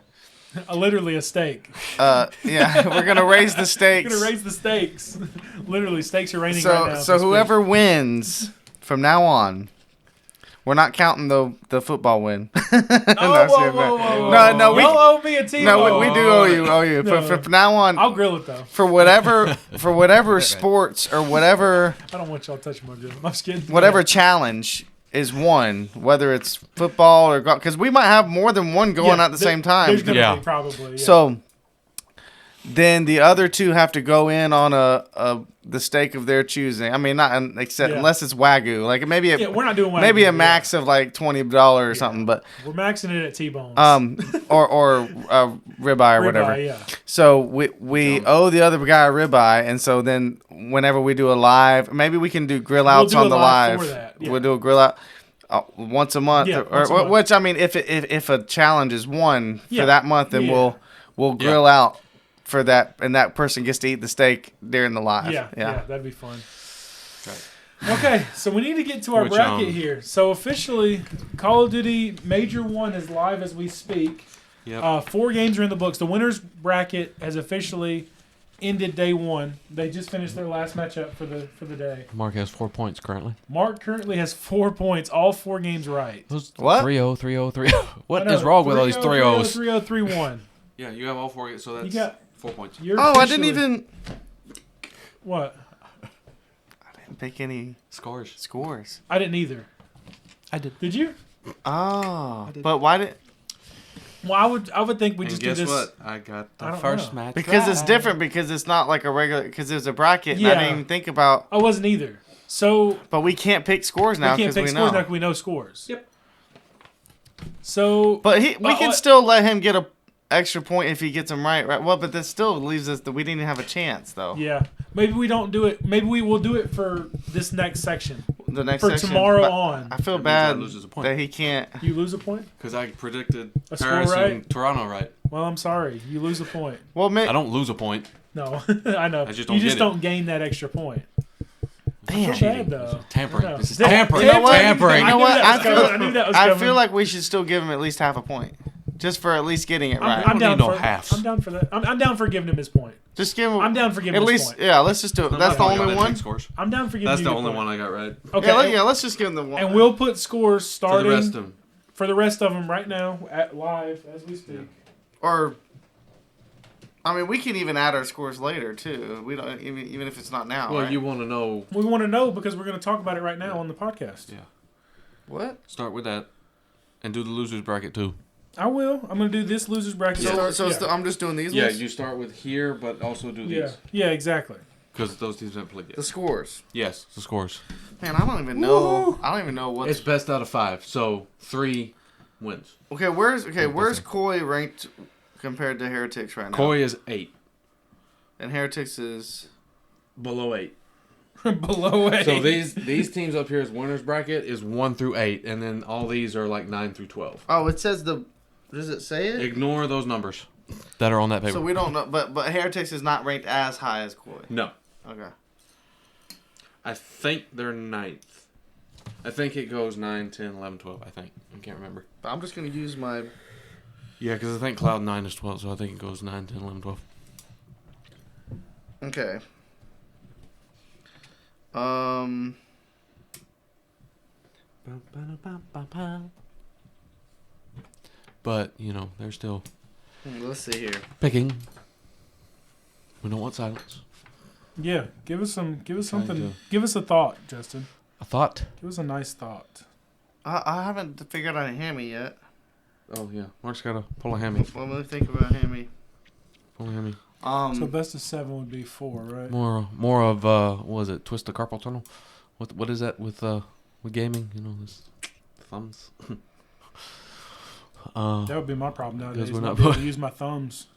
Literally a stake. Yeah, we're gonna raise the We're stakes. gonna raise the stakes. Literally, stakes are raining right now. So whoever wins from now on, we're not counting the football win. Oh, whoa, whoa, whoa. No, we Y'all owe me a team. no, we do owe you. No. From now on, I'll grill it though. for whatever sports or whatever I don't want y'all touching my grill. I'm just kidding. whatever challenge is won, whether it's football or golf, because we might have more than one going at the same time. There's gonna Yeah. be probably. Yeah. So then the other two have to go in on the stake of their choosing. I mean, not except Yeah. unless it's Wagyu, like maybe yeah, we're not doing maybe Wagyu, a max of like $20 or something, but We're maxing it at T-bones. or ribeye or whatever. Yeah. So we owe the other guy a ribeye, and so then whenever we do a live, maybe we can do grill outs do on a the live live. for that, yeah. We'll do a grill out once a month, Yeah, or once a month. which I mean, if a challenge is won Yeah. for that month, then Yeah. we'll grill out for that, and that person gets to eat the steak during the live. Yeah, that'd be fun. Okay, so we need to get to our Which, bracket here. So officially, Call of Duty Major 1 is live as we speak. Yep. 4 games are in the books. The winners bracket has officially ended day 1. They just finished their last matchup for the day. Mark has 4 points currently. Mark currently has 4 points, all 4 games right. What? 3-0, 3-0, 3-0. What I know, is wrong with all these 3-0, 3-0s? 3-0, 3-1. Yeah, you have all 4, so that's You got 4 points. You're Oh, I didn't officially- even What? pick any Scores. scores. I didn't either. I did. Did you? Oh, but why did? Well, I would think we And just do guess this. what? I got I the don't first know. match. Because it's right. different. Because it's not like a regular. Because there's a bracket. And I Yeah. didn't even think about. I wasn't either. So But we can't pick scores now we can't because pick we scores know. now 'cause we know scores. Yep. So, But we can what- still let him get a extra point if he gets them right. Right. Well, but that still leaves us that we didn't even have a chance though. yeah, maybe we don't do it. Maybe we will do it for this next section. The next For section, tomorrow but on. I feel That means I bad loses a point. that he can't. You lose a point? Because I predicted A score Paris right? and Toronto right. Well, I'm sorry. You lose a point. Well, I don't lose a point. No, I know. I just you don't just get it. don't gain that extra point. Damn. I feel bad, though. Tampering. I know. This is Damn, tampering. You know what? Tampering. You know what? I knew that was I coming. feel like we should still give him at least half a point, just for at least getting it right. I'm don't down need no for halves. I'm down for that. I'm down for giving him his point. Just give him. I'm down for giving at him his least. point. Yeah, let's just do it. That's the I got only that one. big scores. I'm down for giving That's you the your only point. one I got right. Okay. Yeah, let's just give him the one. And we'll put scores For starting the rest of them. for the rest of them right now at live as we speak. Or, I mean, we can even add our scores later too. We don't even if it's not now. Well, right? you want to know. We want to know because we're going to talk about it right now on the podcast. Yeah. What? Start with that. And do the losers bracket too. I will. I'm going to do this losers bracket. So, start- so yeah. I'm just doing these. Yeah, ones? you start with here, but also do yeah, these. yeah, exactly. Because those teams haven't played the yet. scores. Yes, the scores. Man, I don't even know. I don't even know what. It's best out of 5. So 3 wins. Where's Koi ranked compared to Heretics right now? Koi is 8. And Heretics is Below 8. Below 8. So these teams up here is winners bracket is 1 through 8, and then all these are like 9 through 12. Oh, it says does it say it? Ignore those numbers that are on that paper. So we don't know, but Heretics is not ranked as high as Koi. No. Okay. I think they're 9th. I think it goes 9, 10, 11, 12, I think. I can't remember. But I'm just going to use my... Yeah, because I think Cloud9 is 12, so I think it goes 9, 10, 11, 12. Okay. But, they're still Let's see here. picking. We don't want silence. Yeah, give us something. Give us a thought, Justin. A thought? Give us a nice thought. I haven't figured out a hammy yet. Oh, yeah. Mark's got to pull a hammy. What do you think about hammy? Pull a hammy. So best of 7 would be 4, right? More of, what was it, twist the carpal tunnel? What is that with gaming? This thumbs. That would be my problem nowadays. we're Not not being able to use my thumbs.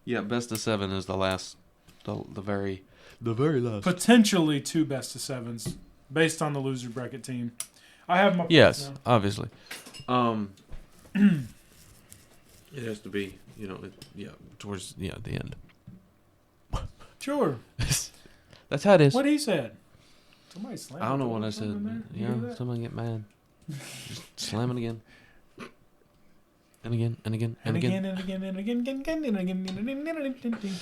Yeah, best of 7 is the last, the very last. Potentially 2 best of 7s based on the loser bracket team. I have my Yes, now. obviously. It has to be, towards the end. Sure. That's how it is. What he said. Somebody slammed. I don't know the what door I or something said. there? You hear Yeah, that? somebody get mad. Just slam it again. And again, and again, And and again. again, and again, and again, and again, and again, and again.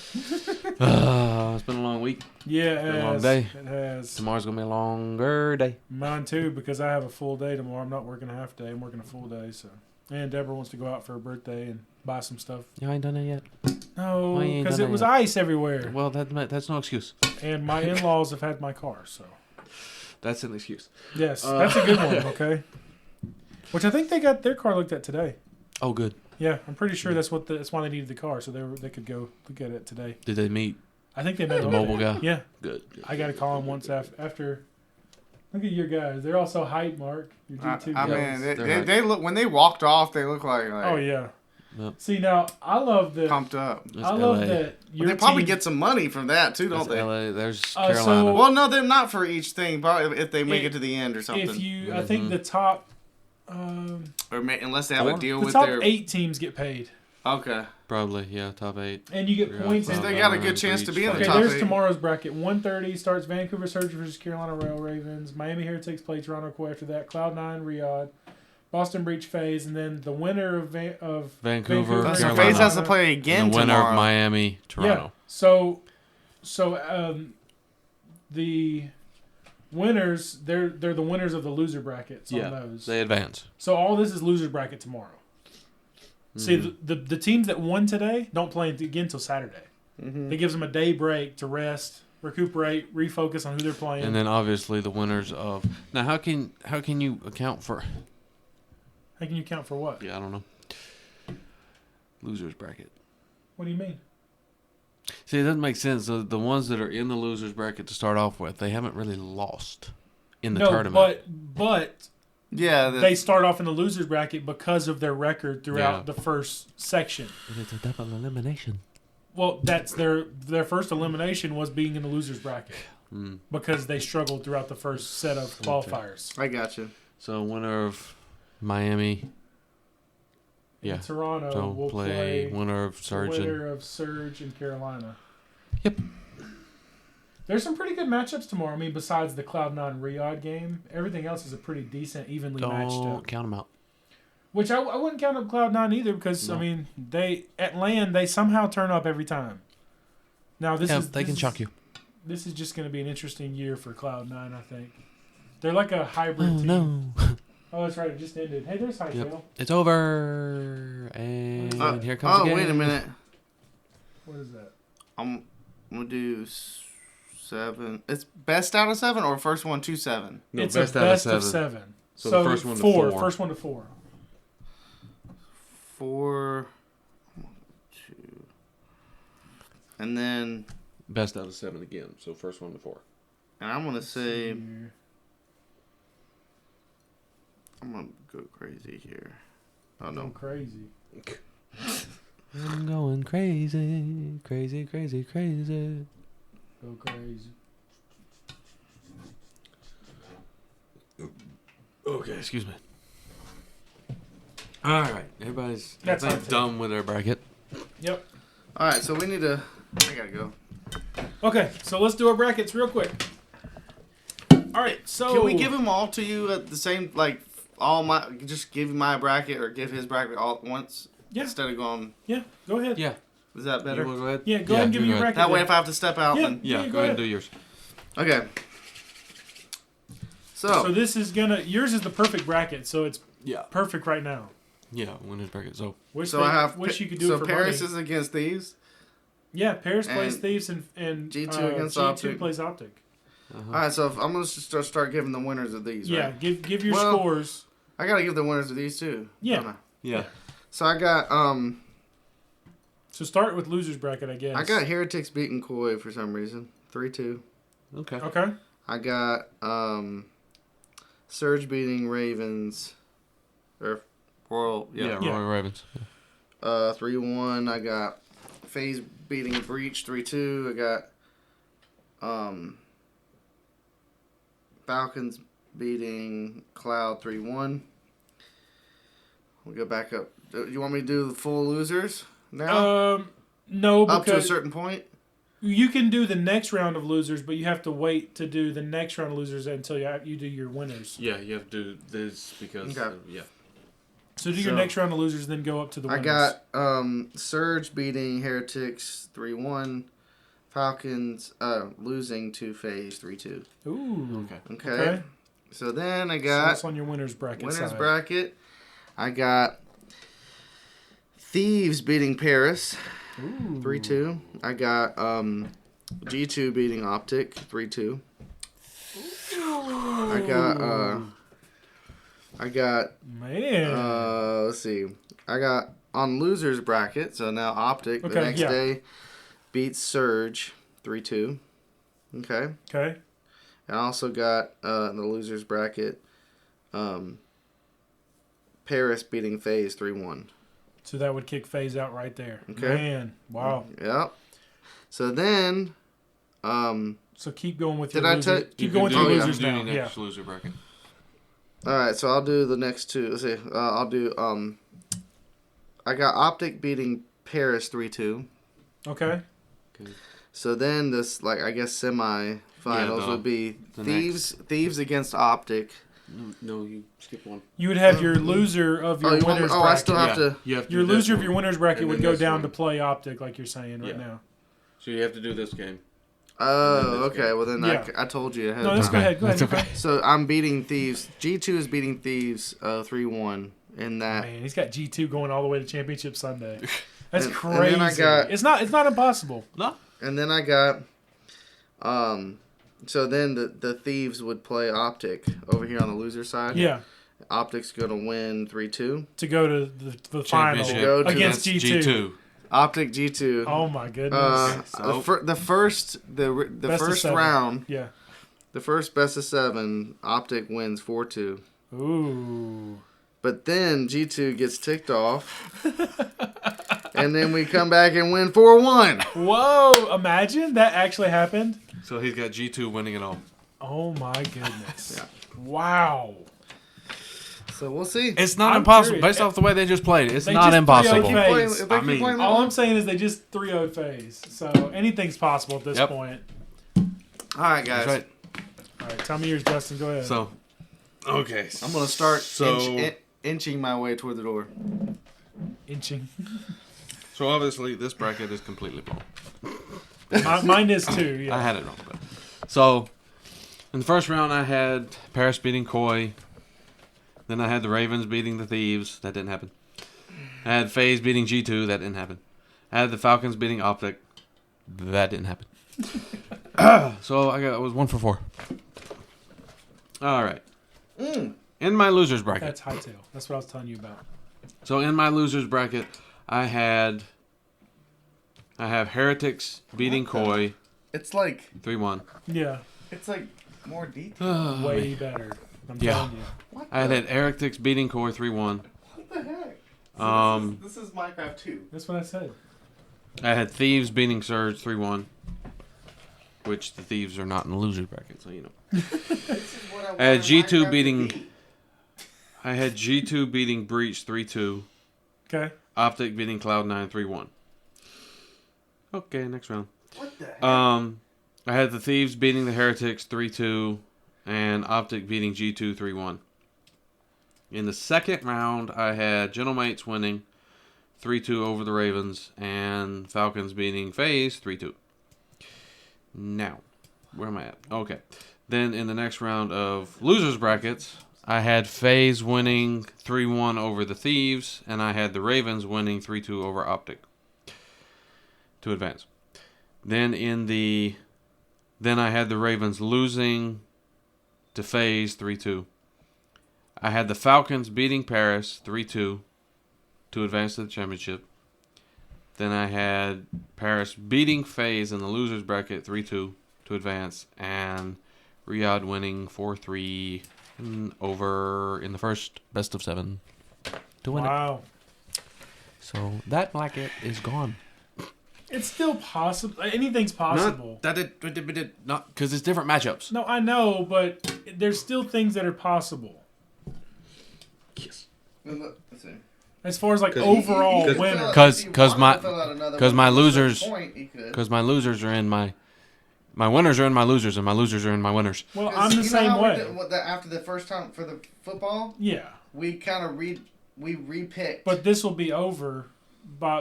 It's been a long week. Yeah, it been a long has. day. It has. Tomorrow's going to be a longer day. Mine too, because I have a full day tomorrow. I'm not working a half day. I'm working a full day. So, and Deborah wants to go out for her birthday and buy some stuff. You ain't done it yet. No, Why you ain't because done it that was yet? ice everywhere. Well, that's no excuse. And my in-laws have had my car, so That's an excuse. yes, that's a good one. Okay, which I think they got their car looked at today. Oh, good. Yeah, I'm pretty sure that's why they needed the car, so they could go look at it today. Did they meet I think they met the up. mobile guy? Yeah, Good. I got to call him once after. Look at your guys; they're all so hype, Mark. Your G2 I guys. mean, they look when they walked off, they look like Oh yeah. Yep. See now, I love that. pumped up. That's I love LA. that. But Your they probably team, get some money from that too, don't That's they? LA. There's So- Carolina. Well, no, they're not for each thing. Probably if they make If- it to the end or something, If you, I think the top, unless they have a 4? deal the with top their. 8 teams get paid, Okay, Probably, yeah, top 8. and you get Yeah, points. so top they got a nine good chance for to each be in the Okay, top there's 8. tomorrow's bracket. 1:30 starts Vancouver Surge versus Carolina Rail Ravens. Miami Heretics play Toronto Koi after that. Cloud9 Riyadh. Boston Breach FaZe, and then the winner of Vancouver, So Carolina. FaZe has to play again And the winner tomorrow. of Miami, Yeah. Toronto. So the winners, they're the winners of the loser brackets on those. They advance. So all this is loser bracket tomorrow. See, the teams that won today don't play again until Saturday. Mm-hmm. It gives them a day break to rest, recuperate, refocus on who they're playing. And then obviously the winners of now. How can you account for? How can you count for what? Yeah, I don't know. Losers bracket. What do you mean? See, it doesn't make sense. The ones that are in the losers bracket to start off with, they haven't really lost in the tournament. but Yeah, they start off in the losers bracket because of their record throughout Yeah. the first section. But it's a double elimination. Well, that's their first elimination was being in the losers bracket because they struggled throughout the first set of qualifiers. I got you. So winner of Miami, In Toronto so will play winner of the Surge. winner of Surge in Carolina. Yep. There's some pretty good matchups tomorrow. I mean, besides the Cloud9 Riyadh game, everything else is a pretty decent, evenly matched Don't up. count them out. Which I wouldn't count up Cloud9 either because, No. I mean, at LAN, they somehow turn up every time. Now, They can shock you. This is just going to be an interesting year for Cloud9, I think. They're like a hybrid Oh team. no! Oh, that's right. It just ended. Hey, there's Hightail. Yep. It's over, and here comes again. Wait a minute. What is that? I'm gonna do 7. It's best out of 7 or first one to 7. No, It's best a out of best of 7. 7. So the first one to 4. First one to 4. 4, 2, and then Best out of 7 again. So first one to 4. and I'm gonna say I'm gonna go crazy here. Oh no, Going crazy. I'm going crazy, crazy, crazy, crazy. Go crazy. Okay, excuse me. All right, everybody's That's done with their bracket. Yep. All right, so we need to. I gotta go. Okay, so let's do our brackets real quick. All right, so Can we give them all to you at the same just give my bracket or give his bracket all at once? Yeah. Instead of going. Yeah, go ahead. Yeah. Is that better? You want to go ahead? Yeah, go ahead and give me your bracket. That way, then. if I have to step out, Yeah. then Yeah, go ahead and do yours. okay. So this is yours is the perfect bracket, so it's perfect right now. Yeah, winner's bracket. So Wish I have. you could do so it for Paris money. is against these. Yeah, Paris plays and Thieves and G2 against G2 Optic. plays Optic. All right, so I'm gonna just start giving the winners of these. Yeah, Right? give your scores. I gotta give the winners of these too. Yeah. don't I? yeah. So I got So start with losers bracket, I guess. I got Heretics beating Koi for some reason. 3-2. Okay. Okay. I got Surge beating Ravens. Or Royal. Yeah, Yeah. Royal Ravens. 3-1. I got FaZe beating Breach 3-2. I got Falcons beating Cloud 3-1. We'll go back up. Do you want me to do the full losers now? No, because Up to a certain point? you can do the next round of losers, but you have to wait to do the next round of losers until you do your winners. Yeah, you have to do this because Okay. So do your So, next round of losers, then go up to the winners. I got Surge beating Heretics 3-1. Falcons losing to FaZe 3-2. Ooh. Okay. Okay. So then I So got that's on your winners bracket side. bracket. I got Thieves beating Paris Ooh. 3-2. I got G2 beating Optic 3-2. I got Man. let's see. I got on losers bracket, so now Optic the next day beats Surge 3-2. Okay. Okay. I also got in the losers bracket Paris beating FaZe 3-1. So that would kick FaZe out right there. Okay. Man. Wow. Yep. So then So keep going with Did your I losers. tell- Keep going with your yeah. losers do now. your Yeah. next loser bracket. all right, so I'll do the next two. Let's see. I'll do I got Optic beating Paris 3-2. Okay. So then this I guess semi-finals would be the Thieves against Optic. No, you skip one. You would have your loser of your you want me- winners I bracket. still have to. You have to Your do this loser of one. your winners bracket And would then go this down one. to play Optic, like you're saying right Yeah. now. So you have to do this game. Oh, And then this okay. game. Well then Yeah. I told you ahead. No, of let's time. go ahead. Go ahead. That's go okay. ahead. So I'm beating Thieves. G2 is beating Thieves 3-1 in that. Man, he's got G2 going all the way to Championship Sunday. That's And crazy. then I got- it's not impossible. No. And then I got so then the Thieves would play Optic over here on the loser side. Yeah. Optic's gonna win 3-2. To go to the final Championship Go to against That's G2. Optic G2. Oh my goodness. So- the first Best of first seven. round, Yeah. the first best of 7, Optic wins 4-2. Ooh. But then G2 gets ticked off. And then we come back and win 4-1. Whoa! Imagine that actually happened. So he's got G2 winning it all. Oh my goodness. Yeah. Wow. So we'll see. It's not I'm impossible. curious. Based off the way they just played, it's They not just impossible. 3-0'd Playing- FaZe. if they I keep mean, playing All that- I'm saying is they just 3-0'd FaZe. So anything's possible at this Yep. point. All right, guys. That's right. All right, tell me yours, Justin. Go ahead. So, okay. I'm gonna start So- inching my way toward the door. Inching. So obviously this bracket is completely blown. Mine is too. Yeah. I had it wrong. But. So, in the first round, I had Paris beating Koi. Then I had the Ravens beating the Thieves. That didn't happen. I had FaZe beating G2. That didn't happen. I had the Falcons beating Optic. That didn't happen. So I was 1 for 4. All right. In my losers bracket. That's hightail. That's what I was telling you about. So in my losers bracket, I have Heretics beating Koi It's like 3-1. Yeah. it's like more detail. Way better. I'm Yeah. telling you. What I the- had Heretics beating Core 3-1. What the heck? This is Minecraft 2. That's what I said. I had Thieves beating Surge 3-1. Which the Thieves are not in the loser bracket, so you know. This is what I had wanted G2 Minecraft to beating- be. I had G2 beating Breach 3-2. Okay. Optic beating Cloud9 3-1. Okay, next round. What the heck? I had the Thieves beating the Heretics 3-2 and Optic beating G2 3-1. In the second round, I had Gentlemates winning 3-2 over the Ravens and Falcons beating FaZe 3-2. Now, where am I at? Okay. Then in the next round of losers brackets, I had FaZe winning 3-1 over the Thieves, and I had the Ravens winning 3-2 over Optic to advance. Then I had the Ravens losing to FaZe 3-2. I had the Falcons beating Paris 3-2 to advance to the championship. Then I had Paris beating FaZe in the losers bracket 3-2 to advance, and Riyadh winning 4-3 over in the first best of 7 to win it. Wow. So that bracket is gone. It's still possible. Anything's possible. Not because it's different matchups. No, I know, but there's still things that are possible. Yes. Well, look, let's see. As far as like 'Cause overall he could winners. fill out- Cause- if he cause wanted my- to fill out another 'cause one my to a certain losers- point, he could. Because my losers are in my winners are in my losers, and my losers are in my winners. Well, 'Cause I'm the you know same how we way. did- after the first time for the football, Yeah, we kind of repicked. but this will be over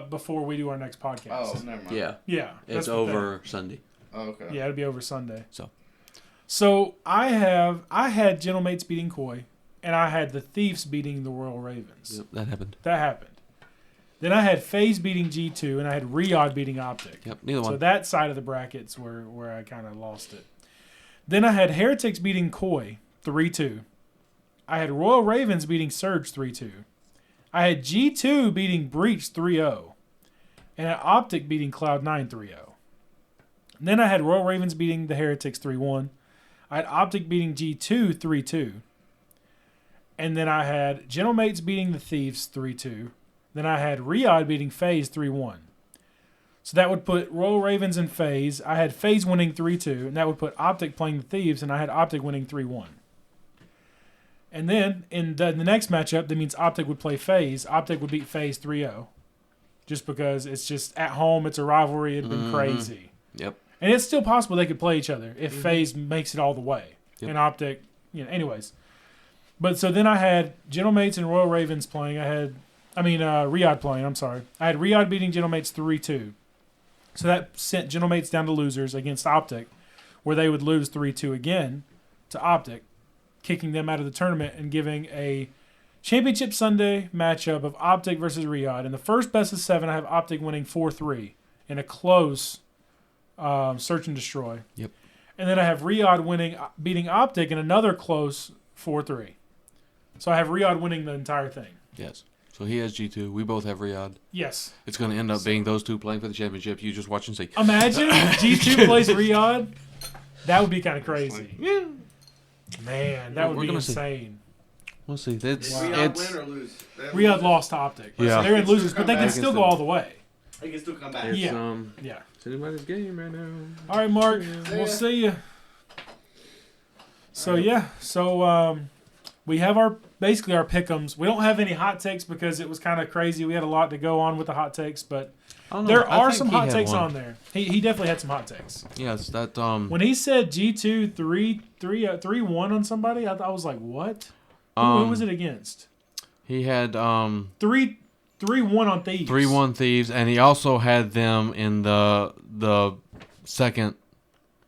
before we do our next podcast. Oh, never mind. Yeah, Yeah, that's it's the over Sunday. Oh, okay. thing. Yeah, it'll be over Sunday. So I had Gentlemates beating Koi, and I had the Thieves beating the Royal Ravens. yep, that happened. That happened. Then I had FaZe beating G2, and I had Riyadh beating Optic. Yep, neither So one. that side of the brackets where I kind of lost it. Then I had Heretics beating Koi 3-2. I had Royal Ravens beating Surge 3-2. I had G2 beating Breach 3-0. And I had Optic beating Cloud9 3-0. And then I had Royal Ravens beating the Heretics 3-1. I had Optic beating G2 3-2. And then I had Gentlemates beating the Thieves 3-2. Then I had Riyadh beating FaZe 3-1. So that would put Royal Ravens and FaZe. I had FaZe winning 3-2, and that would put Optic playing the Thieves, and I had Optic winning 3-1. And then in the next matchup, that means Optic would play FaZe. Optic would beat FaZe 3-0. Just because it's just at home, it's a rivalry, it'd been crazy. Yep. And it's still possible they could play each other if FaZe makes it all the way. Yep. And Optic, anyways. But so then I had Gentlemates and Royal Ravens playing. Riyadh playing, I'm sorry. I had Riyadh beating Gentlemates 3-2. So that sent Gentlemates down to losers against Optic, where they would lose 3-2 again to Optic, kicking them out of the tournament and giving a Championship Sunday matchup of Optic versus Riyadh. In the first best of 7, I have Optic winning 4-3 in a close search and destroy. Yep. And then I have Riyadh beating Optic in another close 4-3. So I have Riyadh winning the entire thing. Yes. So he has G2. We both have Riyadh. Yes. It's going to end up being those two playing for the championship. You just watch and see. Imagine G2 plays Riyadh. That would be kind of crazy. Yeah. Man, that would We're be gonna see. insane. We'll see. It's, Did Riyadh it's win or lose? Riyadh lost to Optic. Yeah. So they're in losers, They but they can can still still come go back. all the way. He can still come back. it's Yeah. Yeah. it's anybody's game right now. All right, Mark. See We'll ya. see you. So yeah, we have our pick'ems. We don't have any hot takes because it was kind of crazy. We had a lot to go on with the hot takes, but I don't know. there I are think some he hot had takes one. on there. He definitely had some hot takes. Yes, that When he said G2 3-1 on somebody, I was like, what? Who was it against? He had 3-1 on Thieves. 3-1 Thieves, and he also had them in the second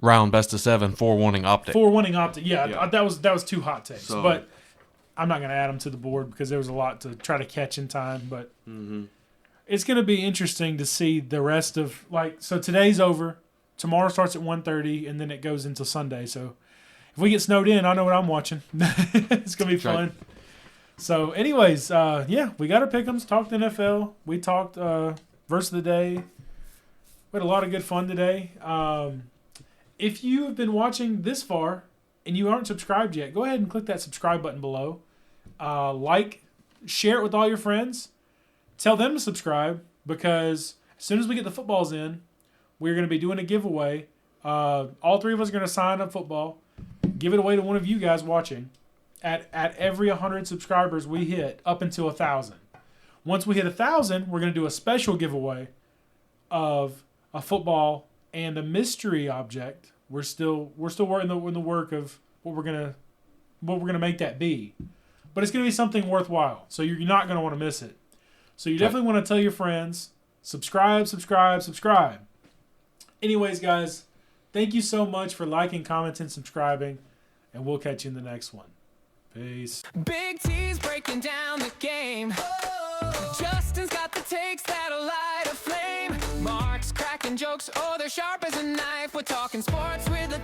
round best of 7 4-1 Optic. 4-1 Optic. Yeah, Yeah. that was two hot takes. So- But I'm not going to add them to the board because there was a lot to try to catch in time. But it's going to be interesting to see the rest of so today's over. Tomorrow starts at 1:30 and then it goes until Sunday. So if we get snowed in, I know what I'm watching. It's going to be fun. Right. So anyways, we got our pick'ems. Talked NFL. We talked verse of the day. We had a lot of good fun today. If you have been watching this far, and you aren't subscribed yet, go ahead and click that subscribe button below. Share it with all your friends. Tell them to subscribe, because as soon as we get the footballs in, we're going to be doing a giveaway. All three of us are going to sign up football, give it away to one of you guys watching. At every 100 subscribers we hit, up until 1,000. Once we hit 1,000, we're going to do a special giveaway of a football and a mystery object. We're still working in the work of what we're gonna make that be, but it's gonna be something worthwhile. So you're not gonna want to miss it. So you definitely want to tell your friends, subscribe. Anyways, guys, thank you so much for liking, commenting, subscribing, and we'll catch you in the next one. Peace. Big T's breaking down the game. Justin's got the takes that'll light a flame. Mark's cracking jokes, oh, they're sharp as a knife. We're talking sports with a